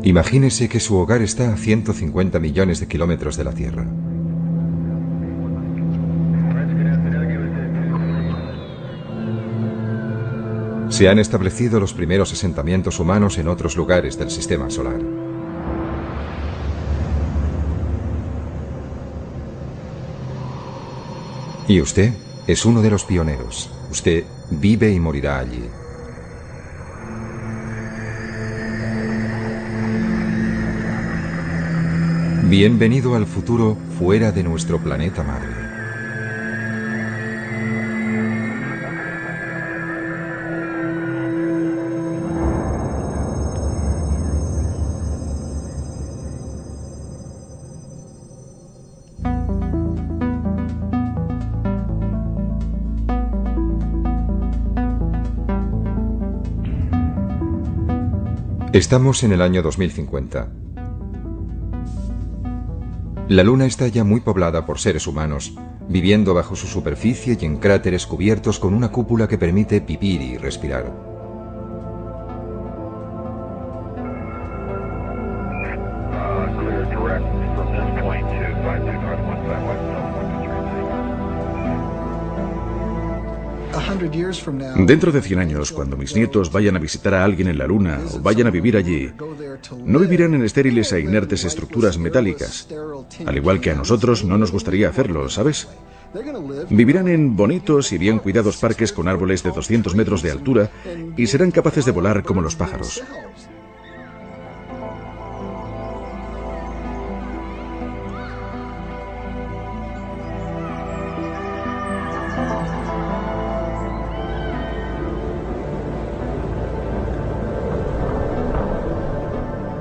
Imagínese que su hogar está a 150 millones de kilómetros de la Tierra. Se han establecido los primeros asentamientos humanos en otros lugares del sistema solar. Y usted es uno de los pioneros. Usted vive y morirá allí. Bienvenido al futuro fuera de nuestro planeta madre. Estamos en el año 2050. La Luna está ya muy poblada por seres humanos, viviendo bajo su superficie y en cráteres cubiertos con una cúpula que permite vivir y respirar. Dentro de 100 años, cuando mis nietos vayan a visitar a alguien en la Luna o vayan a vivir allí, no vivirán en estériles e inertes estructuras metálicas, al igual que a nosotros no nos gustaría hacerlo, ¿sabes? Vivirán en bonitos y bien cuidados parques con árboles de 200 metros de altura y serán capaces de volar como los pájaros.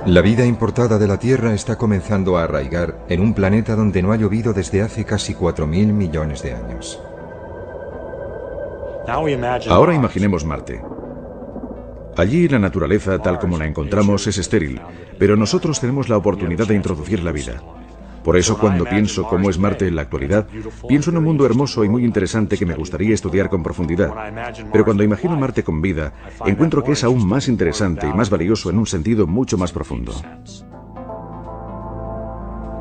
La vida importada de la Tierra está comenzando a arraigar en un planeta donde no ha llovido desde hace casi 4.000 millones de años. Ahora imaginemos Marte. Allí la naturaleza, tal como la encontramos, es estéril, pero nosotros tenemos la oportunidad de introducir la vida. Por eso, cuando pienso cómo es Marte en la actualidad, pienso en un mundo hermoso y muy interesante que me gustaría estudiar con profundidad. Pero cuando imagino Marte con vida, encuentro que es aún más interesante y más valioso en un sentido mucho más profundo.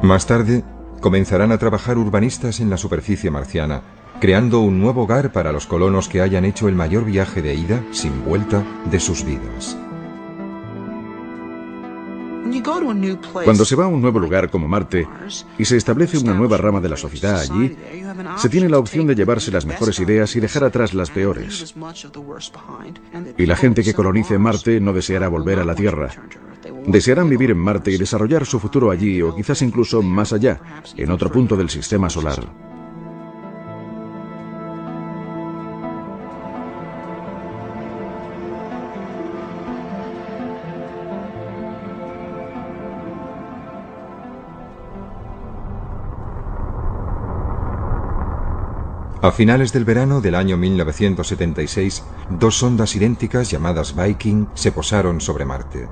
Más tarde, comenzarán a trabajar urbanistas en la superficie marciana, creando un nuevo hogar para los colonos que hayan hecho el mayor viaje de ida, sin vuelta, de sus vidas. Cuando se va a un nuevo lugar como Marte y se establece una nueva rama de la sociedad allí, se tiene la opción de llevarse las mejores ideas y dejar atrás las peores. Y la gente que colonice Marte no deseará volver a la Tierra. Desearán vivir en Marte y desarrollar su futuro allí o quizás incluso más allá, en otro punto del sistema solar. A finales del verano del año 1976, dos sondas idénticas llamadas Viking se posaron sobre Marte.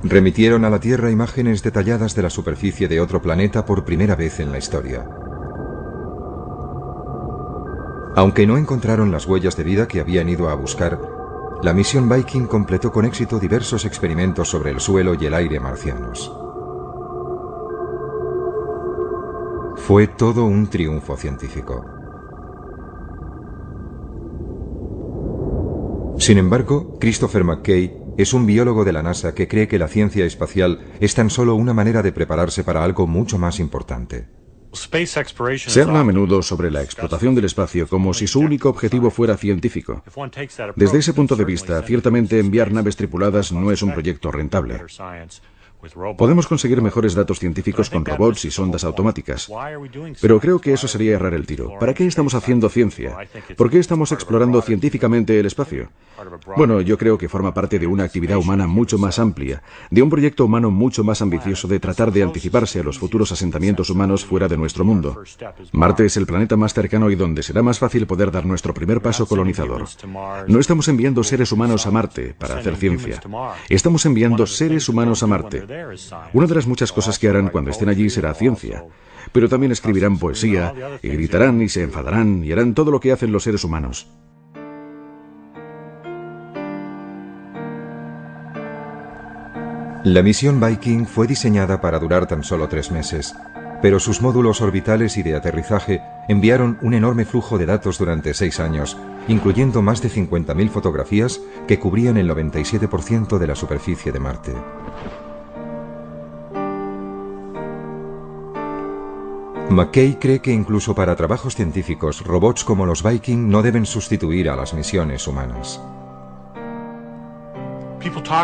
Remitieron a la Tierra imágenes detalladas de la superficie de otro planeta por primera vez en la historia. Aunque no encontraron las huellas de vida que habían ido a buscar, la misión Viking completó con éxito diversos experimentos sobre el suelo y el aire marcianos. Fue todo un triunfo científico. Sin embargo, Christopher McKay es un biólogo de la NASA que cree que la ciencia espacial es tan solo una manera de prepararse para algo mucho más importante. Se habla a menudo sobre la explotación del espacio como si su único objetivo fuera científico. Desde ese punto de vista, ciertamente enviar naves tripuladas no es un proyecto rentable. Podemos conseguir mejores datos científicos con robots y sondas automáticas. Pero creo que eso sería errar el tiro. ¿Para qué estamos haciendo ciencia? ¿Por qué estamos explorando científicamente el espacio? Bueno, yo creo que forma parte de una actividad humana mucho más amplia, de un proyecto humano mucho más ambicioso de tratar de anticiparse a los futuros asentamientos humanos fuera de nuestro mundo. Marte es el planeta más cercano y donde será más fácil poder dar nuestro primer paso colonizador. No estamos enviando seres humanos a Marte para hacer ciencia. Estamos enviando seres humanos a Marte. Una de las muchas cosas que harán cuando estén allí será ciencia, pero también escribirán poesía, y gritarán y se enfadarán y harán todo lo que hacen los seres humanos. La misión Viking fue diseñada para durar tan solo 3 meses, pero sus módulos orbitales y de aterrizaje enviaron un enorme flujo de datos durante 6 años, incluyendo más de 50.000 fotografías que cubrían el 97% de la superficie de Marte. McKay cree que incluso para trabajos científicos, robots como los Viking no deben sustituir a las misiones humanas.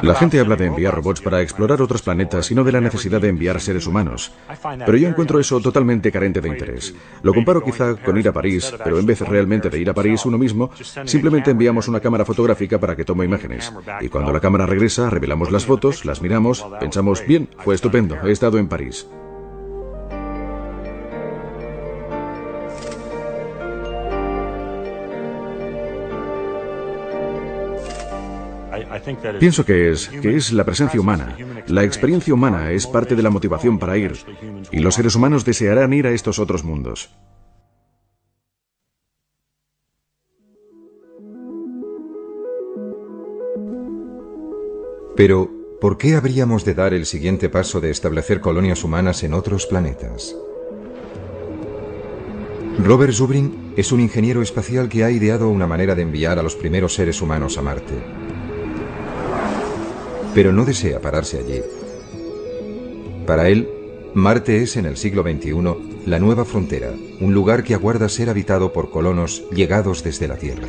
La gente habla de enviar robots para explorar otros planetas y no de la necesidad de enviar seres humanos. Pero yo encuentro eso totalmente carente de interés. Lo comparo quizá con ir a París, pero en vez realmente de ir a París uno mismo, simplemente enviamos una cámara fotográfica para que tome imágenes. Y cuando la cámara regresa, revelamos las fotos, las miramos, pensamos, bien, fue estupendo, he estado en París. Pienso que es la presencia humana. La experiencia humana es parte de la motivación para ir, y los seres humanos desearán ir a estos otros mundos. Pero, ¿por qué habríamos de dar el siguiente paso de establecer colonias humanas en otros planetas? Robert Zubrin es un ingeniero espacial que ha ideado una manera de enviar a los primeros seres humanos a Marte. Pero no desea pararse allí. Para él, Marte es en el siglo XXI la nueva frontera, un lugar que aguarda ser habitado por colonos llegados desde la Tierra.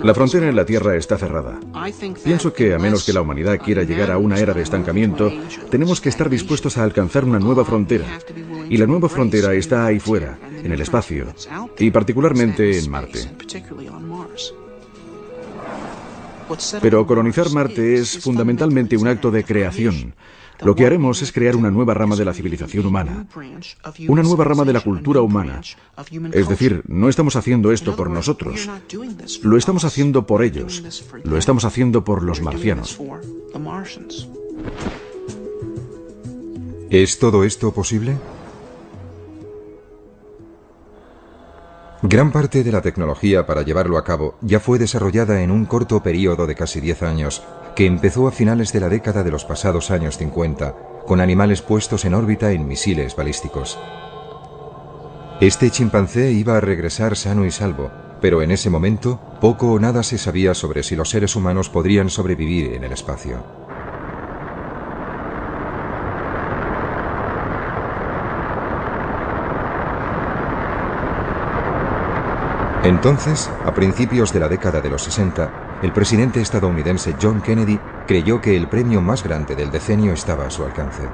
La frontera en la Tierra está cerrada. Pienso que a menos que la humanidad quiera llegar a una era de estancamiento, tenemos que estar dispuestos a alcanzar una nueva frontera. Y la nueva frontera está ahí fuera, en el espacio, y particularmente en Marte. Pero colonizar Marte es fundamentalmente un acto de creación. Lo que haremos es crear una nueva rama de la civilización humana, una nueva rama de la cultura humana. Es decir, no estamos haciendo esto por nosotros, lo estamos haciendo por ellos, lo estamos haciendo por los marcianos. ¿Es todo esto posible? Gran parte de la tecnología para llevarlo a cabo ya fue desarrollada en un corto periodo de casi 10 años, que empezó a finales de la década de los pasados años 50, con animales puestos en órbita en misiles balísticos. Este chimpancé iba a regresar sano y salvo, pero en ese momento poco o nada se sabía sobre si los seres humanos podrían sobrevivir en el espacio. Entonces, a principios de la década de los 60, el presidente estadounidense John Kennedy creyó que el premio más grande del decenio estaba a su alcance.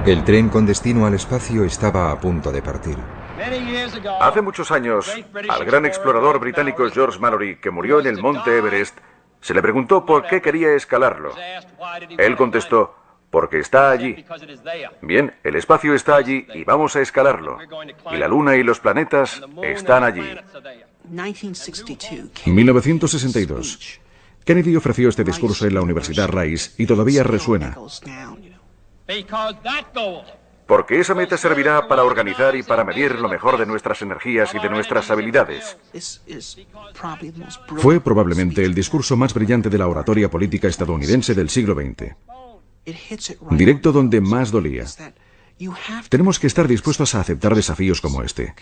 El tren con destino al espacio estaba a punto de partir. Hace muchos años, al gran explorador británico George Mallory, que murió en el monte Everest, se le preguntó por qué quería escalarlo. Él contestó, porque está allí. Bien, el espacio está allí y vamos a escalarlo. Y la Luna y los planetas están allí. 1962. Kennedy ofreció este discurso en la Universidad Rice y todavía resuena. Porque esa meta servirá para organizar y para medir lo mejor de nuestras energías y de nuestras habilidades. Fue probablemente el discurso más brillante de la oratoria política estadounidense del siglo XX. Directo donde más dolía. Tenemos que estar dispuestos a aceptar desafíos como este.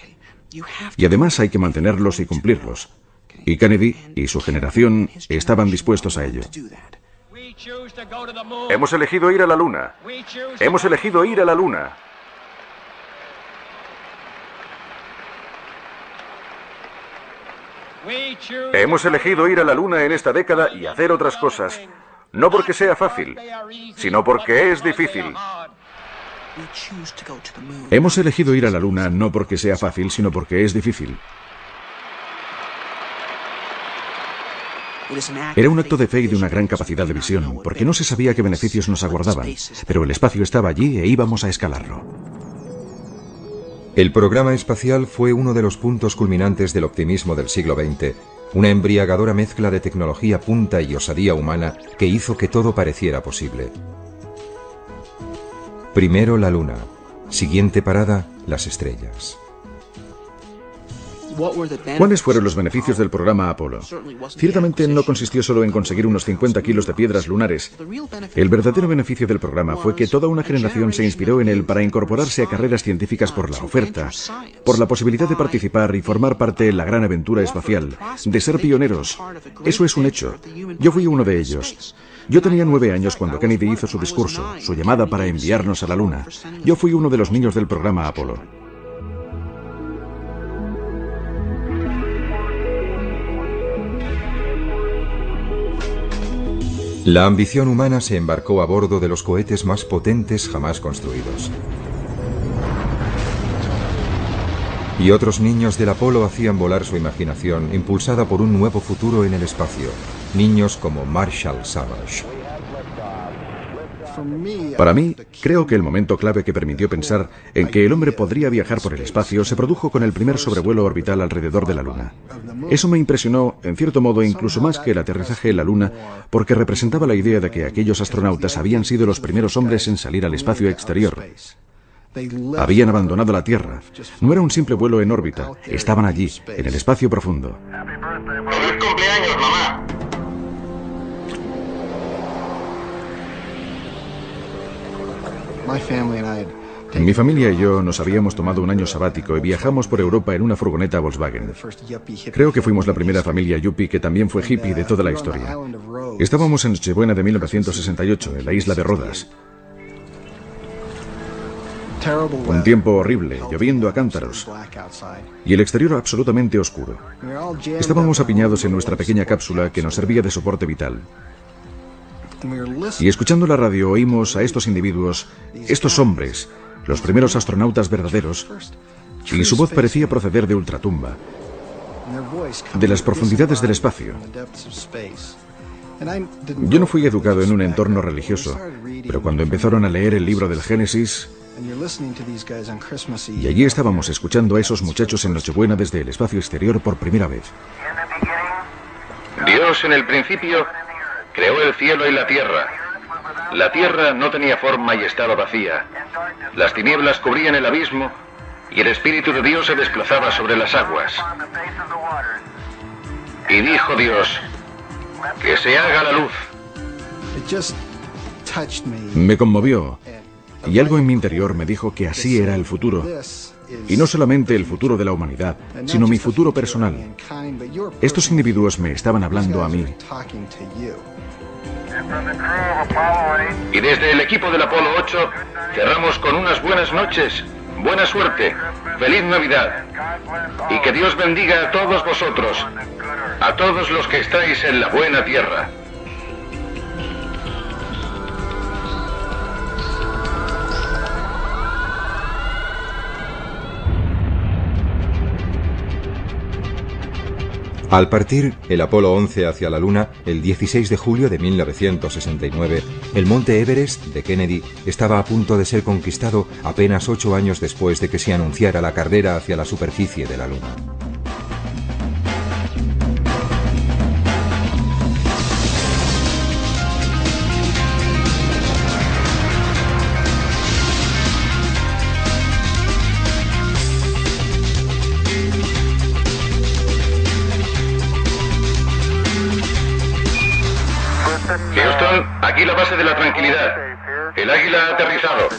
Y además hay que mantenerlos y cumplirlos. Y Kennedy y su generación estaban dispuestos a ello. Hemos elegido ir a la Luna. Hemos elegido ir a la Luna. Hemos elegido ir a la Luna en esta década y hacer otras cosas. No porque sea fácil, sino porque es difícil. Hemos elegido ir a la Luna no porque sea fácil, sino porque es difícil. Era un acto de fe y de una gran capacidad de visión, porque no se sabía qué beneficios nos aguardaban, pero el espacio estaba allí e íbamos a escalarlo. El programa espacial fue uno de los puntos culminantes del optimismo del siglo XX, una embriagadora mezcla de tecnología punta y osadía humana que hizo que todo pareciera posible. Primero la Luna, siguiente parada, las estrellas. ¿Cuáles fueron los beneficios del programa Apolo? Ciertamente no consistió solo en conseguir unos 50 kilos de piedras lunares. El verdadero beneficio del programa fue que toda una generación se inspiró en él para incorporarse a carreras científicas por la oferta, por la posibilidad de participar y formar parte de la gran aventura espacial, de ser pioneros. Eso es un hecho. Yo fui uno de ellos. Yo tenía 9 años cuando Kennedy hizo su discurso, su llamada para enviarnos a la Luna. Yo fui uno de los niños del programa Apolo. La ambición humana se embarcó a bordo de los cohetes más potentes jamás construidos. Y otros niños del Apolo hacían volar su imaginación, impulsada por un nuevo futuro en el espacio. Niños como Marshall Savage. Para mí, creo que el momento clave que permitió pensar en que el hombre podría viajar por el espacio se produjo con el primer sobrevuelo orbital alrededor de la Luna. Eso me impresionó, en cierto modo, incluso más que el aterrizaje en la Luna, porque representaba la idea de que aquellos astronautas habían sido los primeros hombres en salir al espacio exterior. Habían abandonado la Tierra. No era un simple vuelo en órbita. Estaban allí, en el espacio profundo. ¡Feliz cumpleaños, mamá! Mi familia y yo nos habíamos tomado un año sabático y viajamos por Europa en una furgoneta Volkswagen. Creo que fuimos la primera familia yuppie que también fue hippie de toda la historia. Estábamos en Nochebuena de 1968, en la isla de Rodas. Un tiempo horrible, lloviendo a cántaros, y el exterior absolutamente oscuro. Estábamos apiñados en nuestra pequeña cápsula que nos servía de soporte vital. Y escuchando la radio oímos a estos individuos, estos hombres, los primeros astronautas verdaderos, y su voz parecía proceder de ultratumba, de las profundidades del espacio. Yo no fui educado en un entorno religioso, pero cuando empezaron a leer el libro del Génesis, y allí estábamos escuchando a esos muchachos en Nochebuena desde el espacio exterior por primera vez. Dios en el principio creó el cielo y la tierra. La tierra no tenía forma y estaba vacía. Las tinieblas cubrían el abismo y el Espíritu de Dios se desplazaba sobre las aguas. Y dijo Dios, que se haga la luz. Me conmovió, y algo en mi interior me dijo que así era el futuro. Y no solamente el futuro de la humanidad, sino mi futuro personal. Estos individuos me estaban hablando a mí. Y desde el equipo del Apolo 8 cerramos con unas buenas noches, buena suerte, feliz Navidad. Y que Dios bendiga a todos vosotros, a todos los que estáis en la buena tierra. Al partir el Apolo 11 hacia la Luna, el 16 de julio de 1969, el monte Everest de Kennedy estaba a punto de ser conquistado apenas 8 años después de que se anunciara la carrera hacia la superficie de la Luna. Houston, aquí la base de la tranquilidad. El Águila ha aterrizado.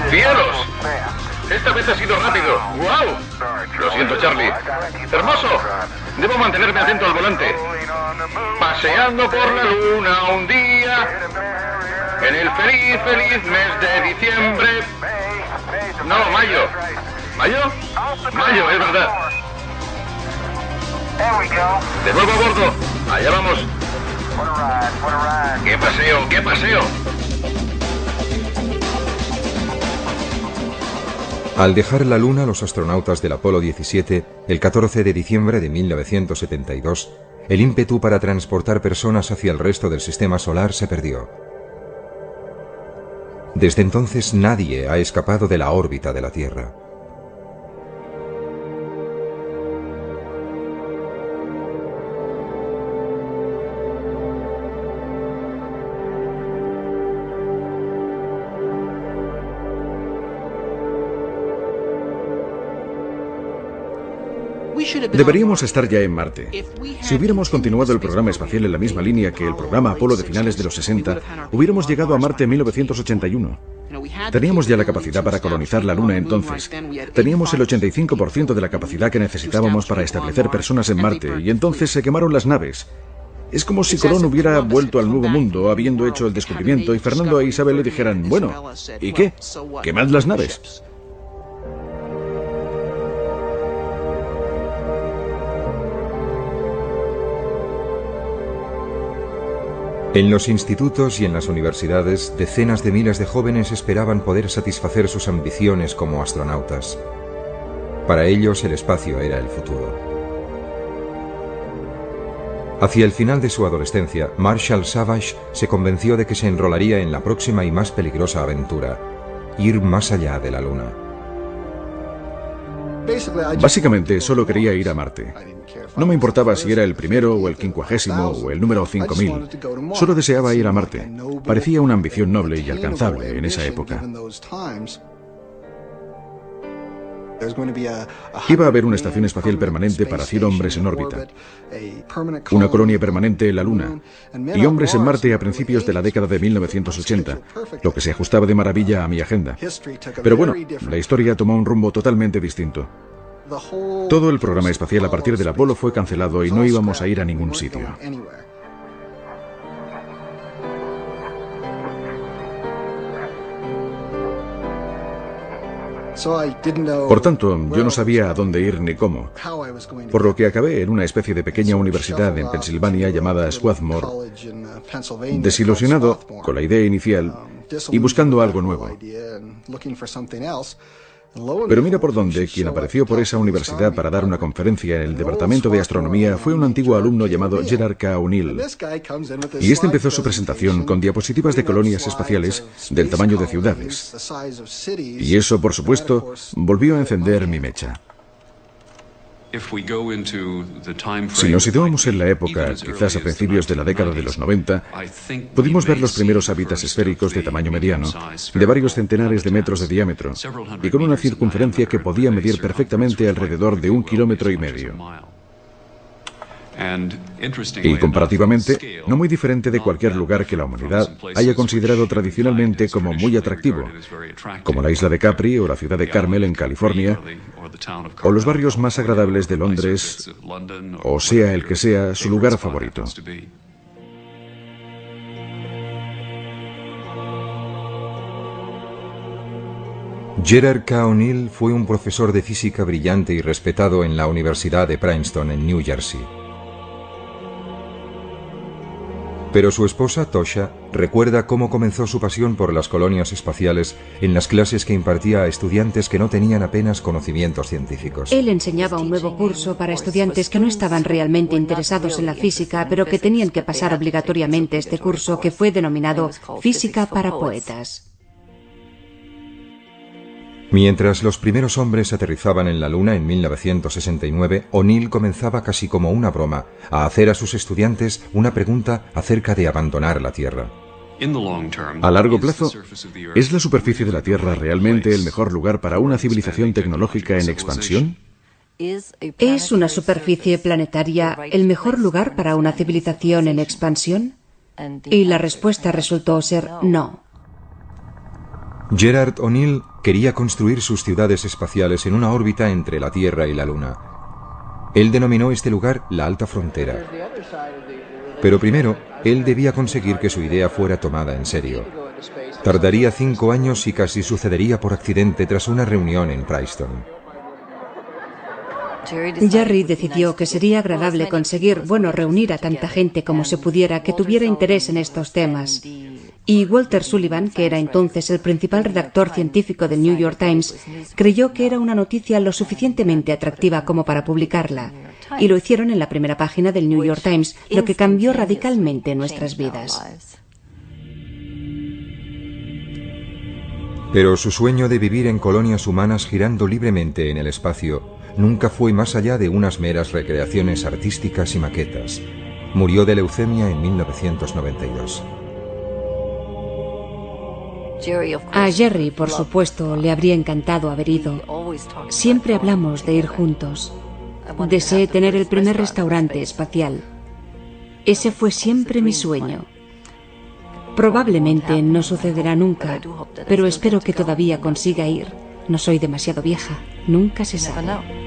¡Cielos! Esta vez ha sido rápido. ¡Wow! Lo siento, Charlie. ¡Hermoso! Debo mantenerme atento al volante. Paseando por la luna un día, en el feliz, feliz mes de diciembre. No, mayo. ¿Mayo? Mayo, es verdad. De nuevo a bordo. Allá vamos. ¡Qué paseo, qué paseo! Al dejar la Luna, los astronautas del Apolo 17, el 14 de diciembre de 1972, el ímpetu para transportar personas hacia el resto del sistema solar se perdió. Desde entonces nadie ha escapado de la órbita de la Tierra. Deberíamos estar ya en Marte. Si hubiéramos continuado el programa espacial en la misma línea que el programa Apolo de finales de los 60, hubiéramos llegado a Marte en 1981. Teníamos ya la capacidad para colonizar la Luna entonces. Teníamos el 85% de la capacidad que necesitábamos para establecer personas en Marte, y entonces se quemaron las naves. Es como si Colón hubiera vuelto al Nuevo Mundo habiendo hecho el descubrimiento y Fernando e Isabel le dijeran, bueno, ¿y qué? ¡Quemad las naves! En los institutos y en las universidades, decenas de miles de jóvenes esperaban poder satisfacer sus ambiciones como astronautas. Para ellos el espacio era el futuro. Hacia el final de su adolescencia, Marshall Savage se convenció de que se enrolaría en la próxima y más peligrosa aventura: ir más allá de la Luna. Básicamente solo quería ir a Marte. No me importaba si era el primero o el 50º o el número 5000. Solo deseaba ir a Marte. Parecía una ambición noble y alcanzable en esa época. Iba a haber una estación espacial permanente para 100 hombres en órbita, una colonia permanente en la Luna y hombres en Marte a principios de la década de 1980, lo que se ajustaba de maravilla a mi agenda. Pero bueno, la historia tomó un rumbo totalmente distinto. Todo el programa espacial a partir del Apolo fue cancelado y no íbamos a ir a ningún sitio. Por tanto, yo no sabía a dónde ir ni cómo, por lo que acabé en una especie de pequeña universidad en Pensilvania llamada Swarthmore, desilusionado con la idea inicial y buscando algo nuevo. Pero mira por dónde, quien apareció por esa universidad para dar una conferencia en el departamento de astronomía fue un antiguo alumno llamado Gerard K. O'Neill. Y este empezó su presentación con diapositivas de colonias espaciales del tamaño de ciudades. Y eso, por supuesto, volvió a encender mi mecha. Si nos situamos en la época, quizás a principios de la década de los 90, pudimos ver los primeros hábitats esféricos de tamaño mediano, de varios centenares de metros de diámetro, y con una circunferencia que podía medir perfectamente alrededor de 1,5 kilómetros. Y comparativamente, no muy diferente de cualquier lugar que la humanidad haya considerado tradicionalmente como muy atractivo, como la isla de Capri o la ciudad de Carmel en California, o los barrios más agradables de Londres, o sea el que sea su lugar favorito. Gerard K. O'Neill fue un profesor de física brillante y respetado en la Universidad de Princeton en New Jersey. Pero su esposa, Tosha, recuerda cómo comenzó su pasión por las colonias espaciales en las clases que impartía a estudiantes que no tenían apenas conocimientos científicos. Él enseñaba un nuevo curso para estudiantes que no estaban realmente interesados en la física, pero que tenían que pasar obligatoriamente este curso, que fue denominado Física para Poetas. Mientras los primeros hombres aterrizaban en la Luna en 1969, O'Neill comenzaba casi como una broma a hacer a sus estudiantes una pregunta acerca de abandonar la Tierra. A largo plazo, ¿es la superficie de la Tierra realmente el mejor lugar para una civilización tecnológica en expansión? ¿Es una superficie planetaria el mejor lugar para una civilización en expansión? Y la respuesta resultó ser no. Gerard O'Neill quería construir sus ciudades espaciales en una órbita entre la Tierra y la Luna. Él denominó este lugar la Alta Frontera. Pero primero, él debía conseguir que su idea fuera tomada en serio. Tardaría 5 años y casi sucedería por accidente tras una reunión en Princeton. Jerry decidió que sería agradable conseguir, reunir a tanta gente como se pudiera que tuviera interés en estos temas. Y Walter Sullivan, que era entonces el principal redactor científico del New York Times, creyó que era una noticia lo suficientemente atractiva como para publicarla. Y lo hicieron en la primera página del New York Times, lo que cambió radicalmente nuestras vidas. Pero su sueño de vivir en colonias humanas girando libremente en el espacio nunca fue más allá de unas meras recreaciones artísticas y maquetas. Murió de leucemia en 1992. A Jerry, por supuesto, le habría encantado haber ido. Siempre hablamos de ir juntos. Deseé tener el primer restaurante espacial. Ese fue siempre mi sueño. Probablemente no sucederá nunca, pero espero que todavía consiga ir. No soy demasiado vieja, nunca se sabe.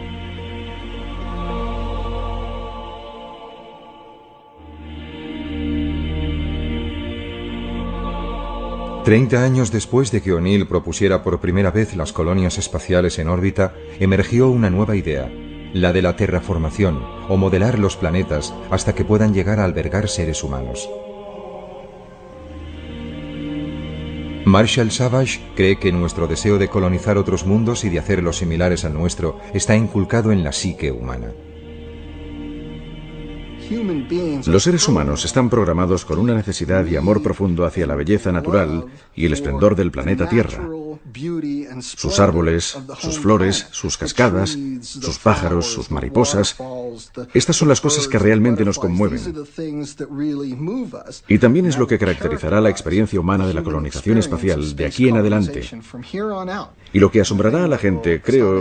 30 años después de que O'Neill propusiera por primera vez las colonias espaciales en órbita, emergió una nueva idea, la de la terraformación, o modelar los planetas hasta que puedan llegar a albergar seres humanos. Marshall Savage cree que nuestro deseo de colonizar otros mundos y de hacerlos similares al nuestro está inculcado en la psique humana. Los seres humanos están programados con una necesidad y amor profundo hacia la belleza natural y el esplendor del planeta Tierra. Sus árboles, sus flores, sus cascadas, sus pájaros, sus mariposas. Estas son las cosas que realmente nos conmueven. Y también es lo que caracterizará la experiencia humana de la colonización espacial de aquí en adelante. Y lo que asombrará a la gente, creo,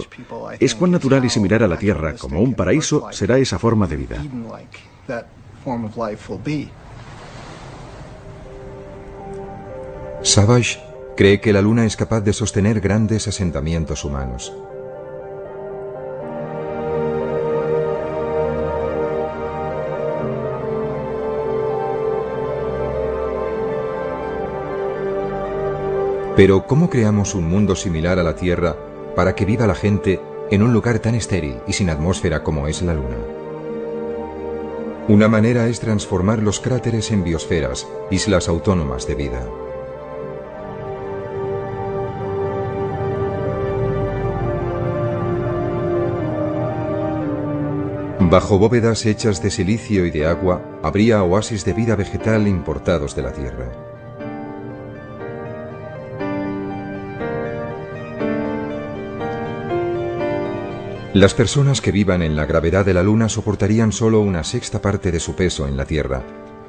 es cuán natural y similar a la Tierra como un paraíso será esa forma de vida. Savage cree que la Luna es capaz de sostener grandes asentamientos humanos. Pero ¿cómo creamos un mundo similar a la Tierra para que viva la gente en un lugar tan estéril y sin atmósfera como es la Luna? Una manera es transformar los cráteres en biosferas, islas autónomas de vida. Bajo bóvedas hechas de silicio y de agua, habría oasis de vida vegetal importados de la Tierra. Las personas que vivan en la gravedad de la Luna soportarían solo una sexta parte de su peso en la Tierra.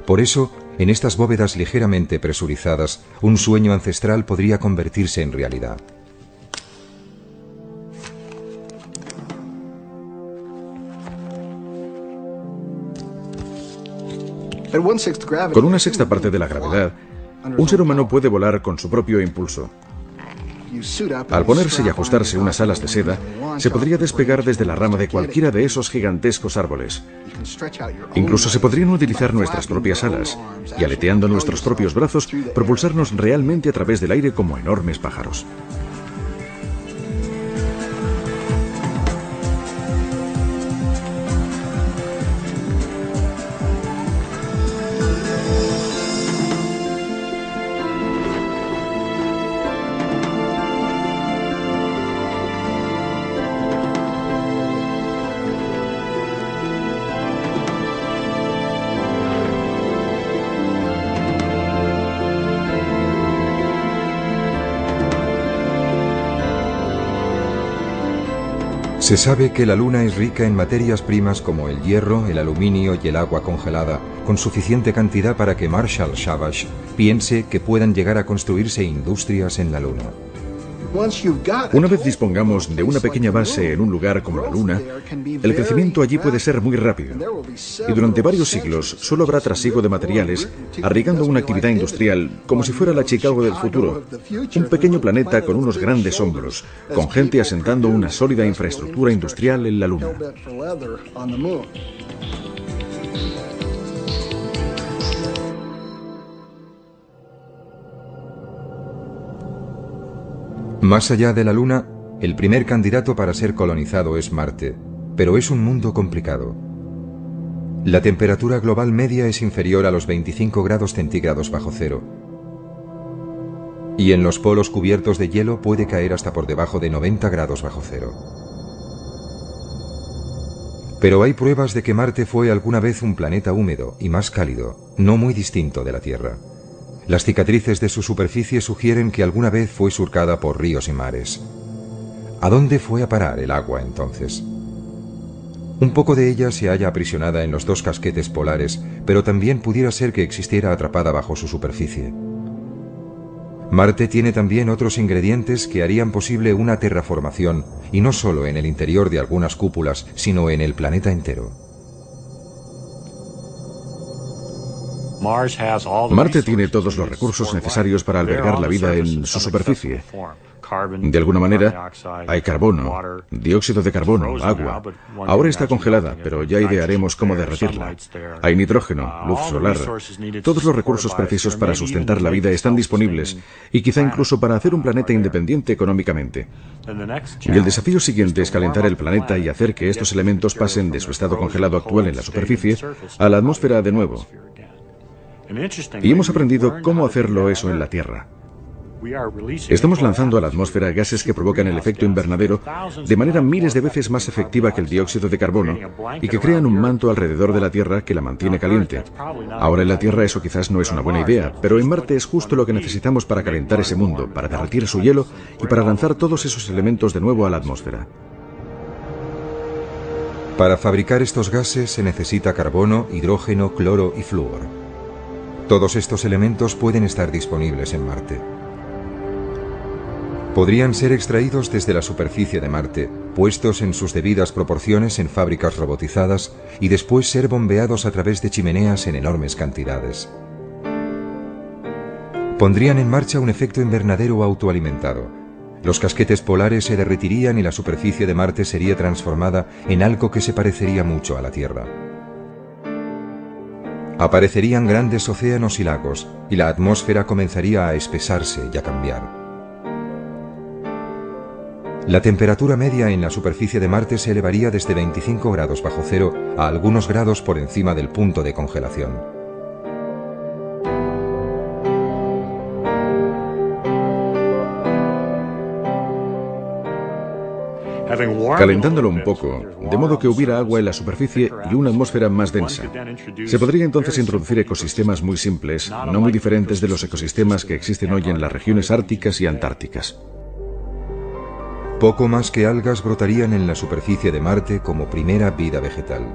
Por eso, en estas bóvedas ligeramente presurizadas, un sueño ancestral podría convertirse en realidad. Con una sexta parte de la gravedad, un ser humano puede volar con su propio impulso. Al ponerse y ajustarse unas alas de seda, se podría despegar desde la rama de cualquiera de esos gigantescos árboles. Incluso se podrían utilizar nuestras propias alas y, aleteando nuestros propios brazos, propulsarnos realmente a través del aire como enormes pájaros. Se sabe que la Luna es rica en materias primas como el hierro, el aluminio y el agua congelada, con suficiente cantidad para que Marshall Savage piense que puedan llegar a construirse industrias en la Luna. Una vez dispongamos de una pequeña base en un lugar como la Luna, el crecimiento allí puede ser muy rápido. Y durante varios siglos solo habrá trasiego de materiales, arriesgando una actividad industrial como si fuera la Chicago del futuro. Un pequeño planeta con unos grandes hombros, con gente asentando una sólida infraestructura industrial en la Luna. Más allá de la Luna, el primer candidato para ser colonizado es Marte, pero es un mundo complicado. La temperatura global media es inferior a los 25 grados centígrados bajo cero. Y en los polos cubiertos de hielo puede caer hasta por debajo de 90 grados bajo cero. Pero hay pruebas de que Marte fue alguna vez un planeta húmedo y más cálido, no muy distinto de la Tierra. Las cicatrices de su superficie sugieren que alguna vez fue surcada por ríos y mares. ¿A dónde fue a parar el agua entonces? Un poco de ella se halla aprisionada en los dos casquetes polares, pero también pudiera ser que existiera atrapada bajo su superficie. Marte tiene también otros ingredientes que harían posible una terraformación, y no solo en el interior de algunas cúpulas, sino en el planeta entero. Marte tiene todos los recursos necesarios para albergar la vida en su superficie. De alguna manera, hay carbono, dióxido de carbono, agua. Ahora está congelada, pero ya idearemos cómo derretirla. Hay nitrógeno, luz solar. Todos los recursos precisos para sustentar la vida están disponibles, y quizá incluso para hacer un planeta independiente económicamente. Y el desafío siguiente es calentar el planeta y hacer que estos elementos pasen de su estado congelado actual en la superficie a la atmósfera de nuevo. Y hemos aprendido cómo hacerlo eso en la Tierra. Estamos lanzando a la atmósfera gases que provocan el efecto invernadero de manera miles de veces más efectiva que el dióxido de carbono y que crean un manto alrededor de la Tierra que la mantiene caliente. Ahora en la Tierra eso quizás no es una buena idea, pero en Marte es justo lo que necesitamos para calentar ese mundo, para derretir su hielo y para lanzar todos esos elementos de nuevo a la atmósfera. Para fabricar estos gases se necesita carbono, hidrógeno, cloro y flúor. Todos estos elementos pueden estar disponibles en Marte. Podrían ser extraídos desde la superficie de Marte, puestos en sus debidas proporciones en fábricas robotizadas y después ser bombeados a través de chimeneas en enormes cantidades. Pondrían en marcha un efecto invernadero autoalimentado. Los casquetes polares se derretirían y la superficie de Marte sería transformada en algo que se parecería mucho a la Tierra. Aparecerían grandes océanos y lagos, y la atmósfera comenzaría a espesarse y a cambiar. La temperatura media en la superficie de Marte se elevaría desde 25 grados bajo cero a algunos grados por encima del punto de congelación. Calentándolo un poco, de modo que hubiera agua en la superficie y una atmósfera más densa. Se podría entonces introducir ecosistemas muy simples, no muy diferentes de los ecosistemas que existen hoy en las regiones árticas y antárticas. Poco más que algas brotarían en la superficie de Marte como primera vida vegetal.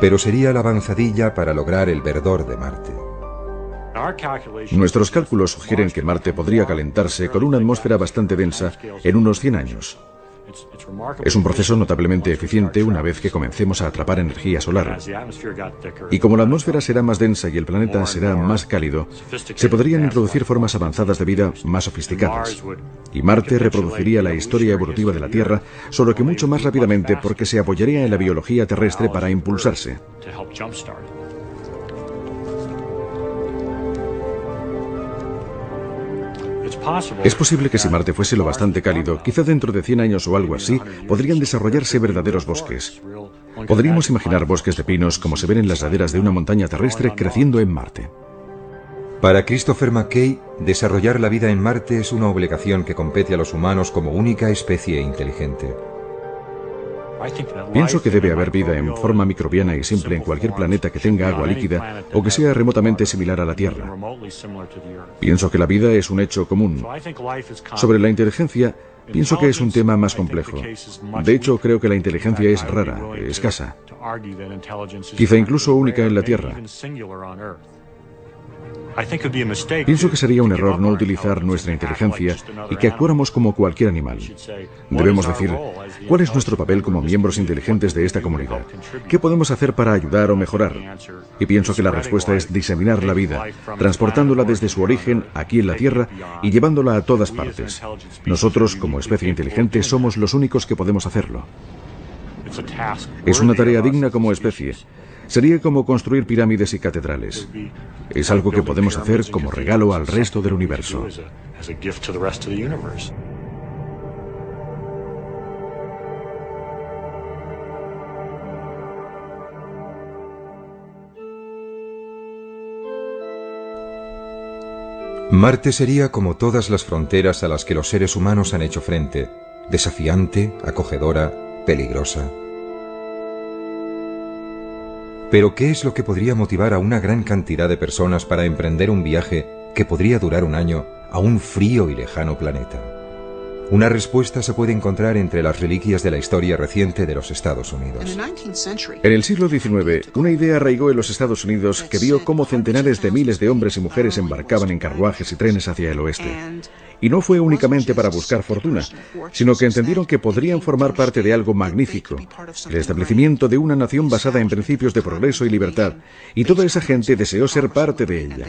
Pero sería la avanzadilla para lograr el verdor de Marte. Nuestros cálculos sugieren que Marte podría calentarse con una atmósfera bastante densa en unos 100 años. Es un proceso notablemente eficiente una vez que comencemos a atrapar energía solar. Y como la atmósfera será más densa y el planeta será más cálido, se podrían introducir formas avanzadas de vida más sofisticadas. Y Marte reproduciría la historia evolutiva de la Tierra, solo que mucho más rápidamente porque se apoyaría en la biología terrestre para impulsarse. Es posible que si Marte fuese lo bastante cálido, quizá dentro de 100 años o algo así, podrían desarrollarse verdaderos bosques. Podríamos imaginar bosques de pinos como se ven en las laderas de una montaña terrestre creciendo en Marte. Para Christopher McKay, desarrollar la vida en Marte es una obligación que compete a los humanos como única especie inteligente. Pienso que debe haber vida en forma microbiana y simple en cualquier planeta que tenga agua líquida o que sea remotamente similar a la Tierra. Pienso que la vida es un hecho común. Sobre la inteligencia, pienso que es un tema más complejo. De hecho, creo que la inteligencia es rara, escasa. Quizá incluso única en la Tierra. Pienso que sería un error no utilizar nuestra inteligencia y que actuáramos como cualquier animal. Debemos decir, ¿cuál es nuestro papel como miembros inteligentes de esta comunidad? ¿Qué podemos hacer para ayudar o mejorar? Y pienso que la respuesta es diseminar la vida, transportándola desde su origen aquí en la Tierra y llevándola a todas partes. Nosotros, como especie inteligente, somos los únicos que podemos hacerlo. Es una tarea digna como especie. Sería como construir pirámides y catedrales. Es algo que podemos hacer como regalo al resto del universo. Marte sería como todas las fronteras a las que los seres humanos han hecho frente, desafiante, acogedora, peligrosa. Pero ¿qué es lo que podría motivar a una gran cantidad de personas para emprender un viaje que podría durar un año a un frío y lejano planeta? Una respuesta se puede encontrar entre las reliquias de la historia reciente de los Estados Unidos. En el siglo XIX, una idea arraigó en los Estados Unidos que vio cómo centenares de miles de hombres y mujeres embarcaban en carruajes y trenes hacia el oeste. Y no fue únicamente para buscar fortuna, sino que entendieron que podrían formar parte de algo magnífico, el establecimiento de una nación basada en principios de progreso y libertad, y toda esa gente deseó ser parte de ella.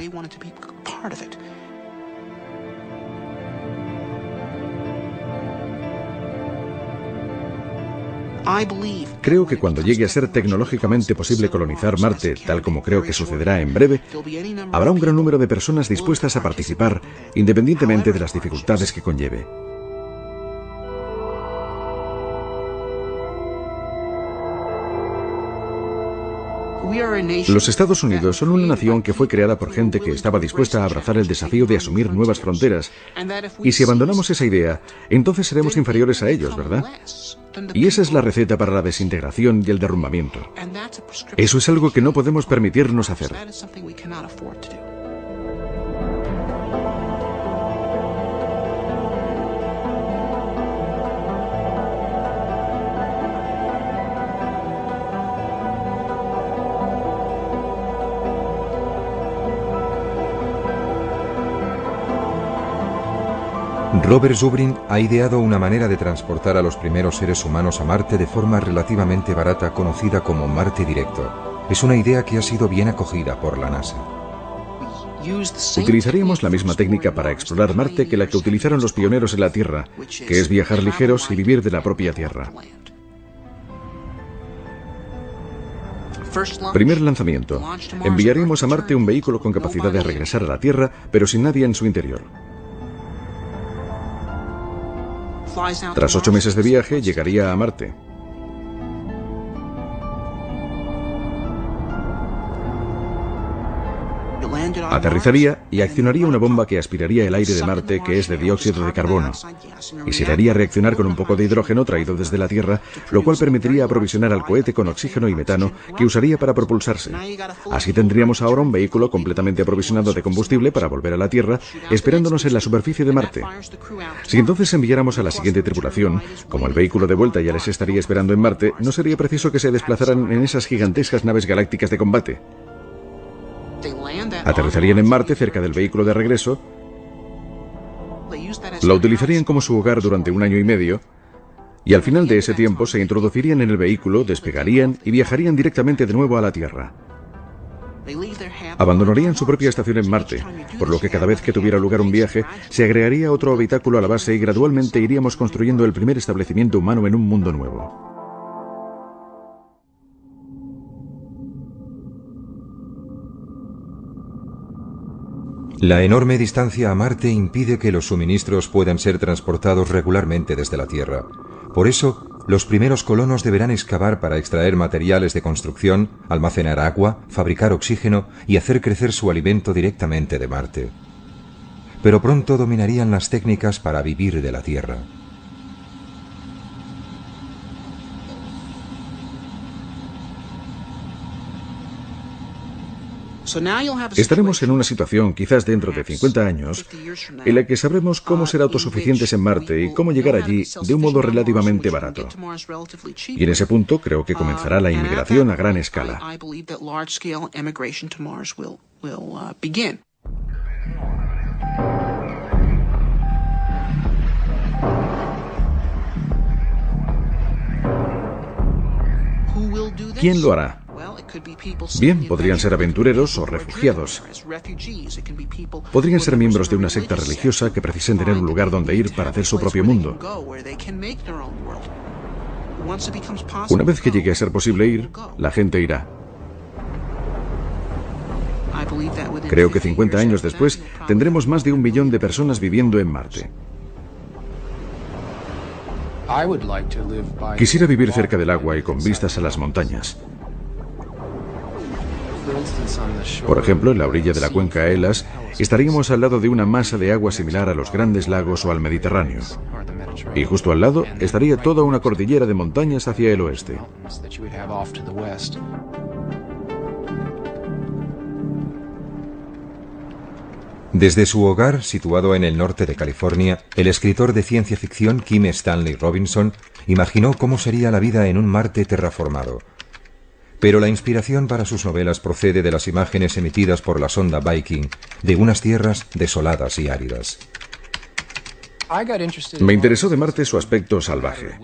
Creo que cuando llegue a ser tecnológicamente posible colonizar Marte, tal como creo que sucederá en breve, habrá un gran número de personas dispuestas a participar, independientemente de las dificultades que conlleve. Los Estados Unidos son una nación que fue creada por gente que estaba dispuesta a abrazar el desafío de asumir nuevas fronteras. Y si abandonamos esa idea, entonces seremos inferiores a ellos, ¿verdad? Y esa es la receta para la desintegración y el derrumbamiento. Eso es algo que no podemos permitirnos hacer. Robert Zubrin ha ideado una manera de transportar a los primeros seres humanos a Marte de forma relativamente barata, conocida como Marte Directo. Es una idea que ha sido bien acogida por la NASA. Utilizaríamos la misma técnica para explorar Marte que la que utilizaron los pioneros en la Tierra, que es viajar ligeros y vivir de la propia Tierra. Primer lanzamiento. Enviaríamos a Marte un vehículo con capacidad de regresar a la Tierra, pero sin nadie en su interior. Tras 8 meses de viaje, llegaría a Marte. Aterrizaría y accionaría una bomba que aspiraría el aire de Marte, que es de dióxido de carbono, y se le haría reaccionar con un poco de hidrógeno traído desde la Tierra, lo cual permitiría aprovisionar al cohete con oxígeno y metano que usaría para propulsarse. Así tendríamos ahora un vehículo completamente aprovisionado de combustible para volver a la Tierra, esperándonos en la superficie de Marte. Si entonces enviáramos a la siguiente tripulación, como el vehículo de vuelta ya les estaría esperando en Marte, no sería preciso que se desplazaran en esas gigantescas naves galácticas de combate. Aterrizarían en Marte cerca del vehículo de regreso, lo utilizarían como su hogar durante 1 año y medio, y al final de ese tiempo se introducirían en el vehículo, despegarían y viajarían directamente de nuevo a la Tierra. Abandonarían su propia estación en Marte, por lo que cada vez que tuviera lugar un viaje, se agregaría otro habitáculo a la base y gradualmente iríamos construyendo el primer establecimiento humano en un mundo nuevo. La enorme distancia a Marte impide que los suministros puedan ser transportados regularmente desde la Tierra. Por eso, los primeros colonos deberán excavar para extraer materiales de construcción, almacenar agua, fabricar oxígeno y hacer crecer su alimento directamente de Marte. Pero pronto dominarían las técnicas para vivir de la Tierra. Estaremos en una situación, quizás dentro de 50 años, en la que sabremos cómo ser autosuficientes en Marte y cómo llegar allí de un modo relativamente barato. Y en ese punto creo que comenzará la inmigración a gran escala. ¿Quién lo hará? Bien, podrían ser aventureros o refugiados. Podrían ser miembros de una secta religiosa que precisen tener un lugar donde ir para hacer su propio mundo. Una vez que llegue a ser posible ir, la gente irá. Creo que 50 años después tendremos más de 1 millón de personas viviendo en Marte. Quisiera vivir cerca del agua y con vistas a las montañas. Por ejemplo, en la orilla de la cuenca Elas, estaríamos al lado de una masa de agua similar a los grandes lagos o al Mediterráneo. Y justo al lado estaría toda una cordillera de montañas hacia el oeste. Desde su hogar, situado en el norte de California, el escritor de ciencia ficción Kim Stanley Robinson imaginó cómo sería la vida en un Marte terraformado. Pero la inspiración para sus novelas procede de las imágenes emitidas por la sonda Viking de unas tierras desoladas y áridas. Me interesó de Marte su aspecto salvaje.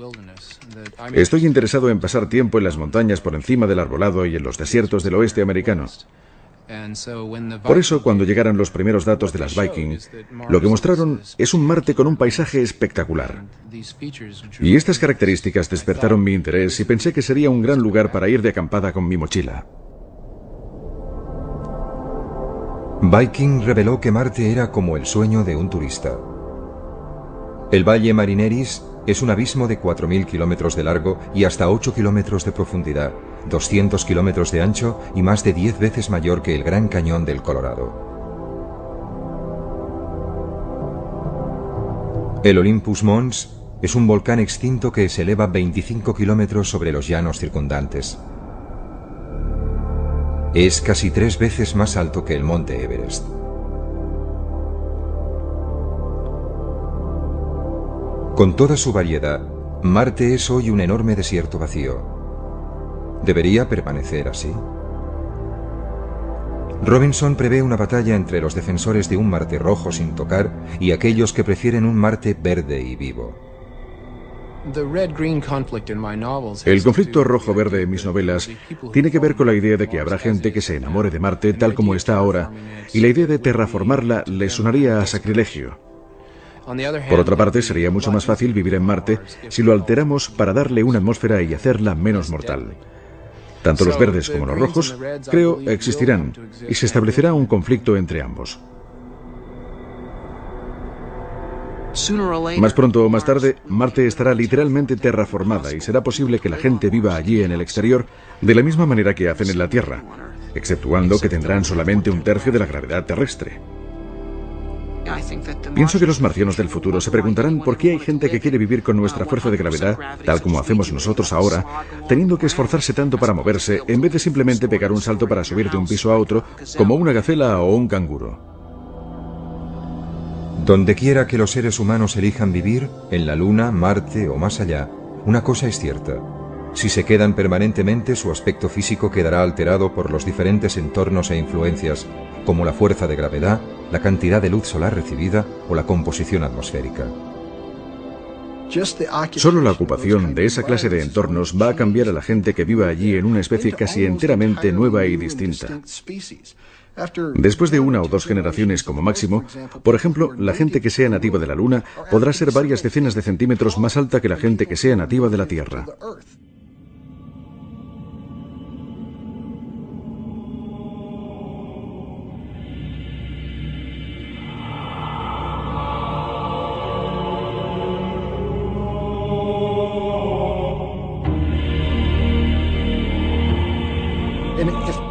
Estoy interesado en pasar tiempo en las montañas por encima del arbolado y en los desiertos del oeste americano. Por eso, cuando llegaran los primeros datos de las Viking, lo que mostraron es un Marte con un paisaje espectacular. Y estas características despertaron mi interés y pensé que sería un gran lugar para ir de acampada con mi mochila. Viking reveló que Marte era como el sueño de un turista. El Valle Marineris es un abismo de 4.000 kilómetros de largo y hasta 8 kilómetros de profundidad, 200 kilómetros de ancho y más de 10 veces mayor que el Gran Cañón del Colorado. El Olympus Mons es un volcán extinto que se eleva 25 kilómetros sobre los llanos circundantes. Es casi 3 veces más alto que el monte Everest. Con toda su variedad, Marte es hoy un enorme desierto vacío. ¿Debería permanecer así? Robinson prevé una batalla entre los defensores de un Marte rojo sin tocar y aquellos que prefieren un Marte verde y vivo. El conflicto rojo-verde en mis novelas tiene que ver con la idea de que habrá gente que se enamore de Marte tal como está ahora, y la idea de terraformarla le sonaría a sacrilegio. Por otra parte, sería mucho más fácil vivir en Marte si lo alteramos para darle una atmósfera y hacerla menos mortal. Tanto los verdes como los rojos, creo, existirán, y se establecerá un conflicto entre ambos. Más pronto o más tarde, Marte estará literalmente terraformada y será posible que la gente viva allí en el exterior de la misma manera que hacen en la Tierra, exceptuando que tendrán solamente un tercio de la gravedad terrestre. Pienso que los marcianos del futuro se preguntarán por qué hay gente que quiere vivir con nuestra fuerza de gravedad, tal como hacemos nosotros ahora, teniendo que esforzarse tanto para moverse, en vez de simplemente pegar un salto para subir de un piso a otro, como una gacela o un canguro. Donde quiera que los seres humanos elijan vivir, en la Luna, Marte o más allá, una cosa es cierta. Si se quedan permanentemente, su aspecto físico quedará alterado por los diferentes entornos e influencias, como la fuerza de gravedad, la cantidad de luz solar recibida o la composición atmosférica. Solo la ocupación de esa clase de entornos va a cambiar a la gente que viva allí en una especie casi enteramente nueva y distinta. Después de 1 o 2 generaciones como máximo, por ejemplo, la gente que sea nativa de la Luna podrá ser varias decenas de centímetros más alta que la gente que sea nativa de la Tierra.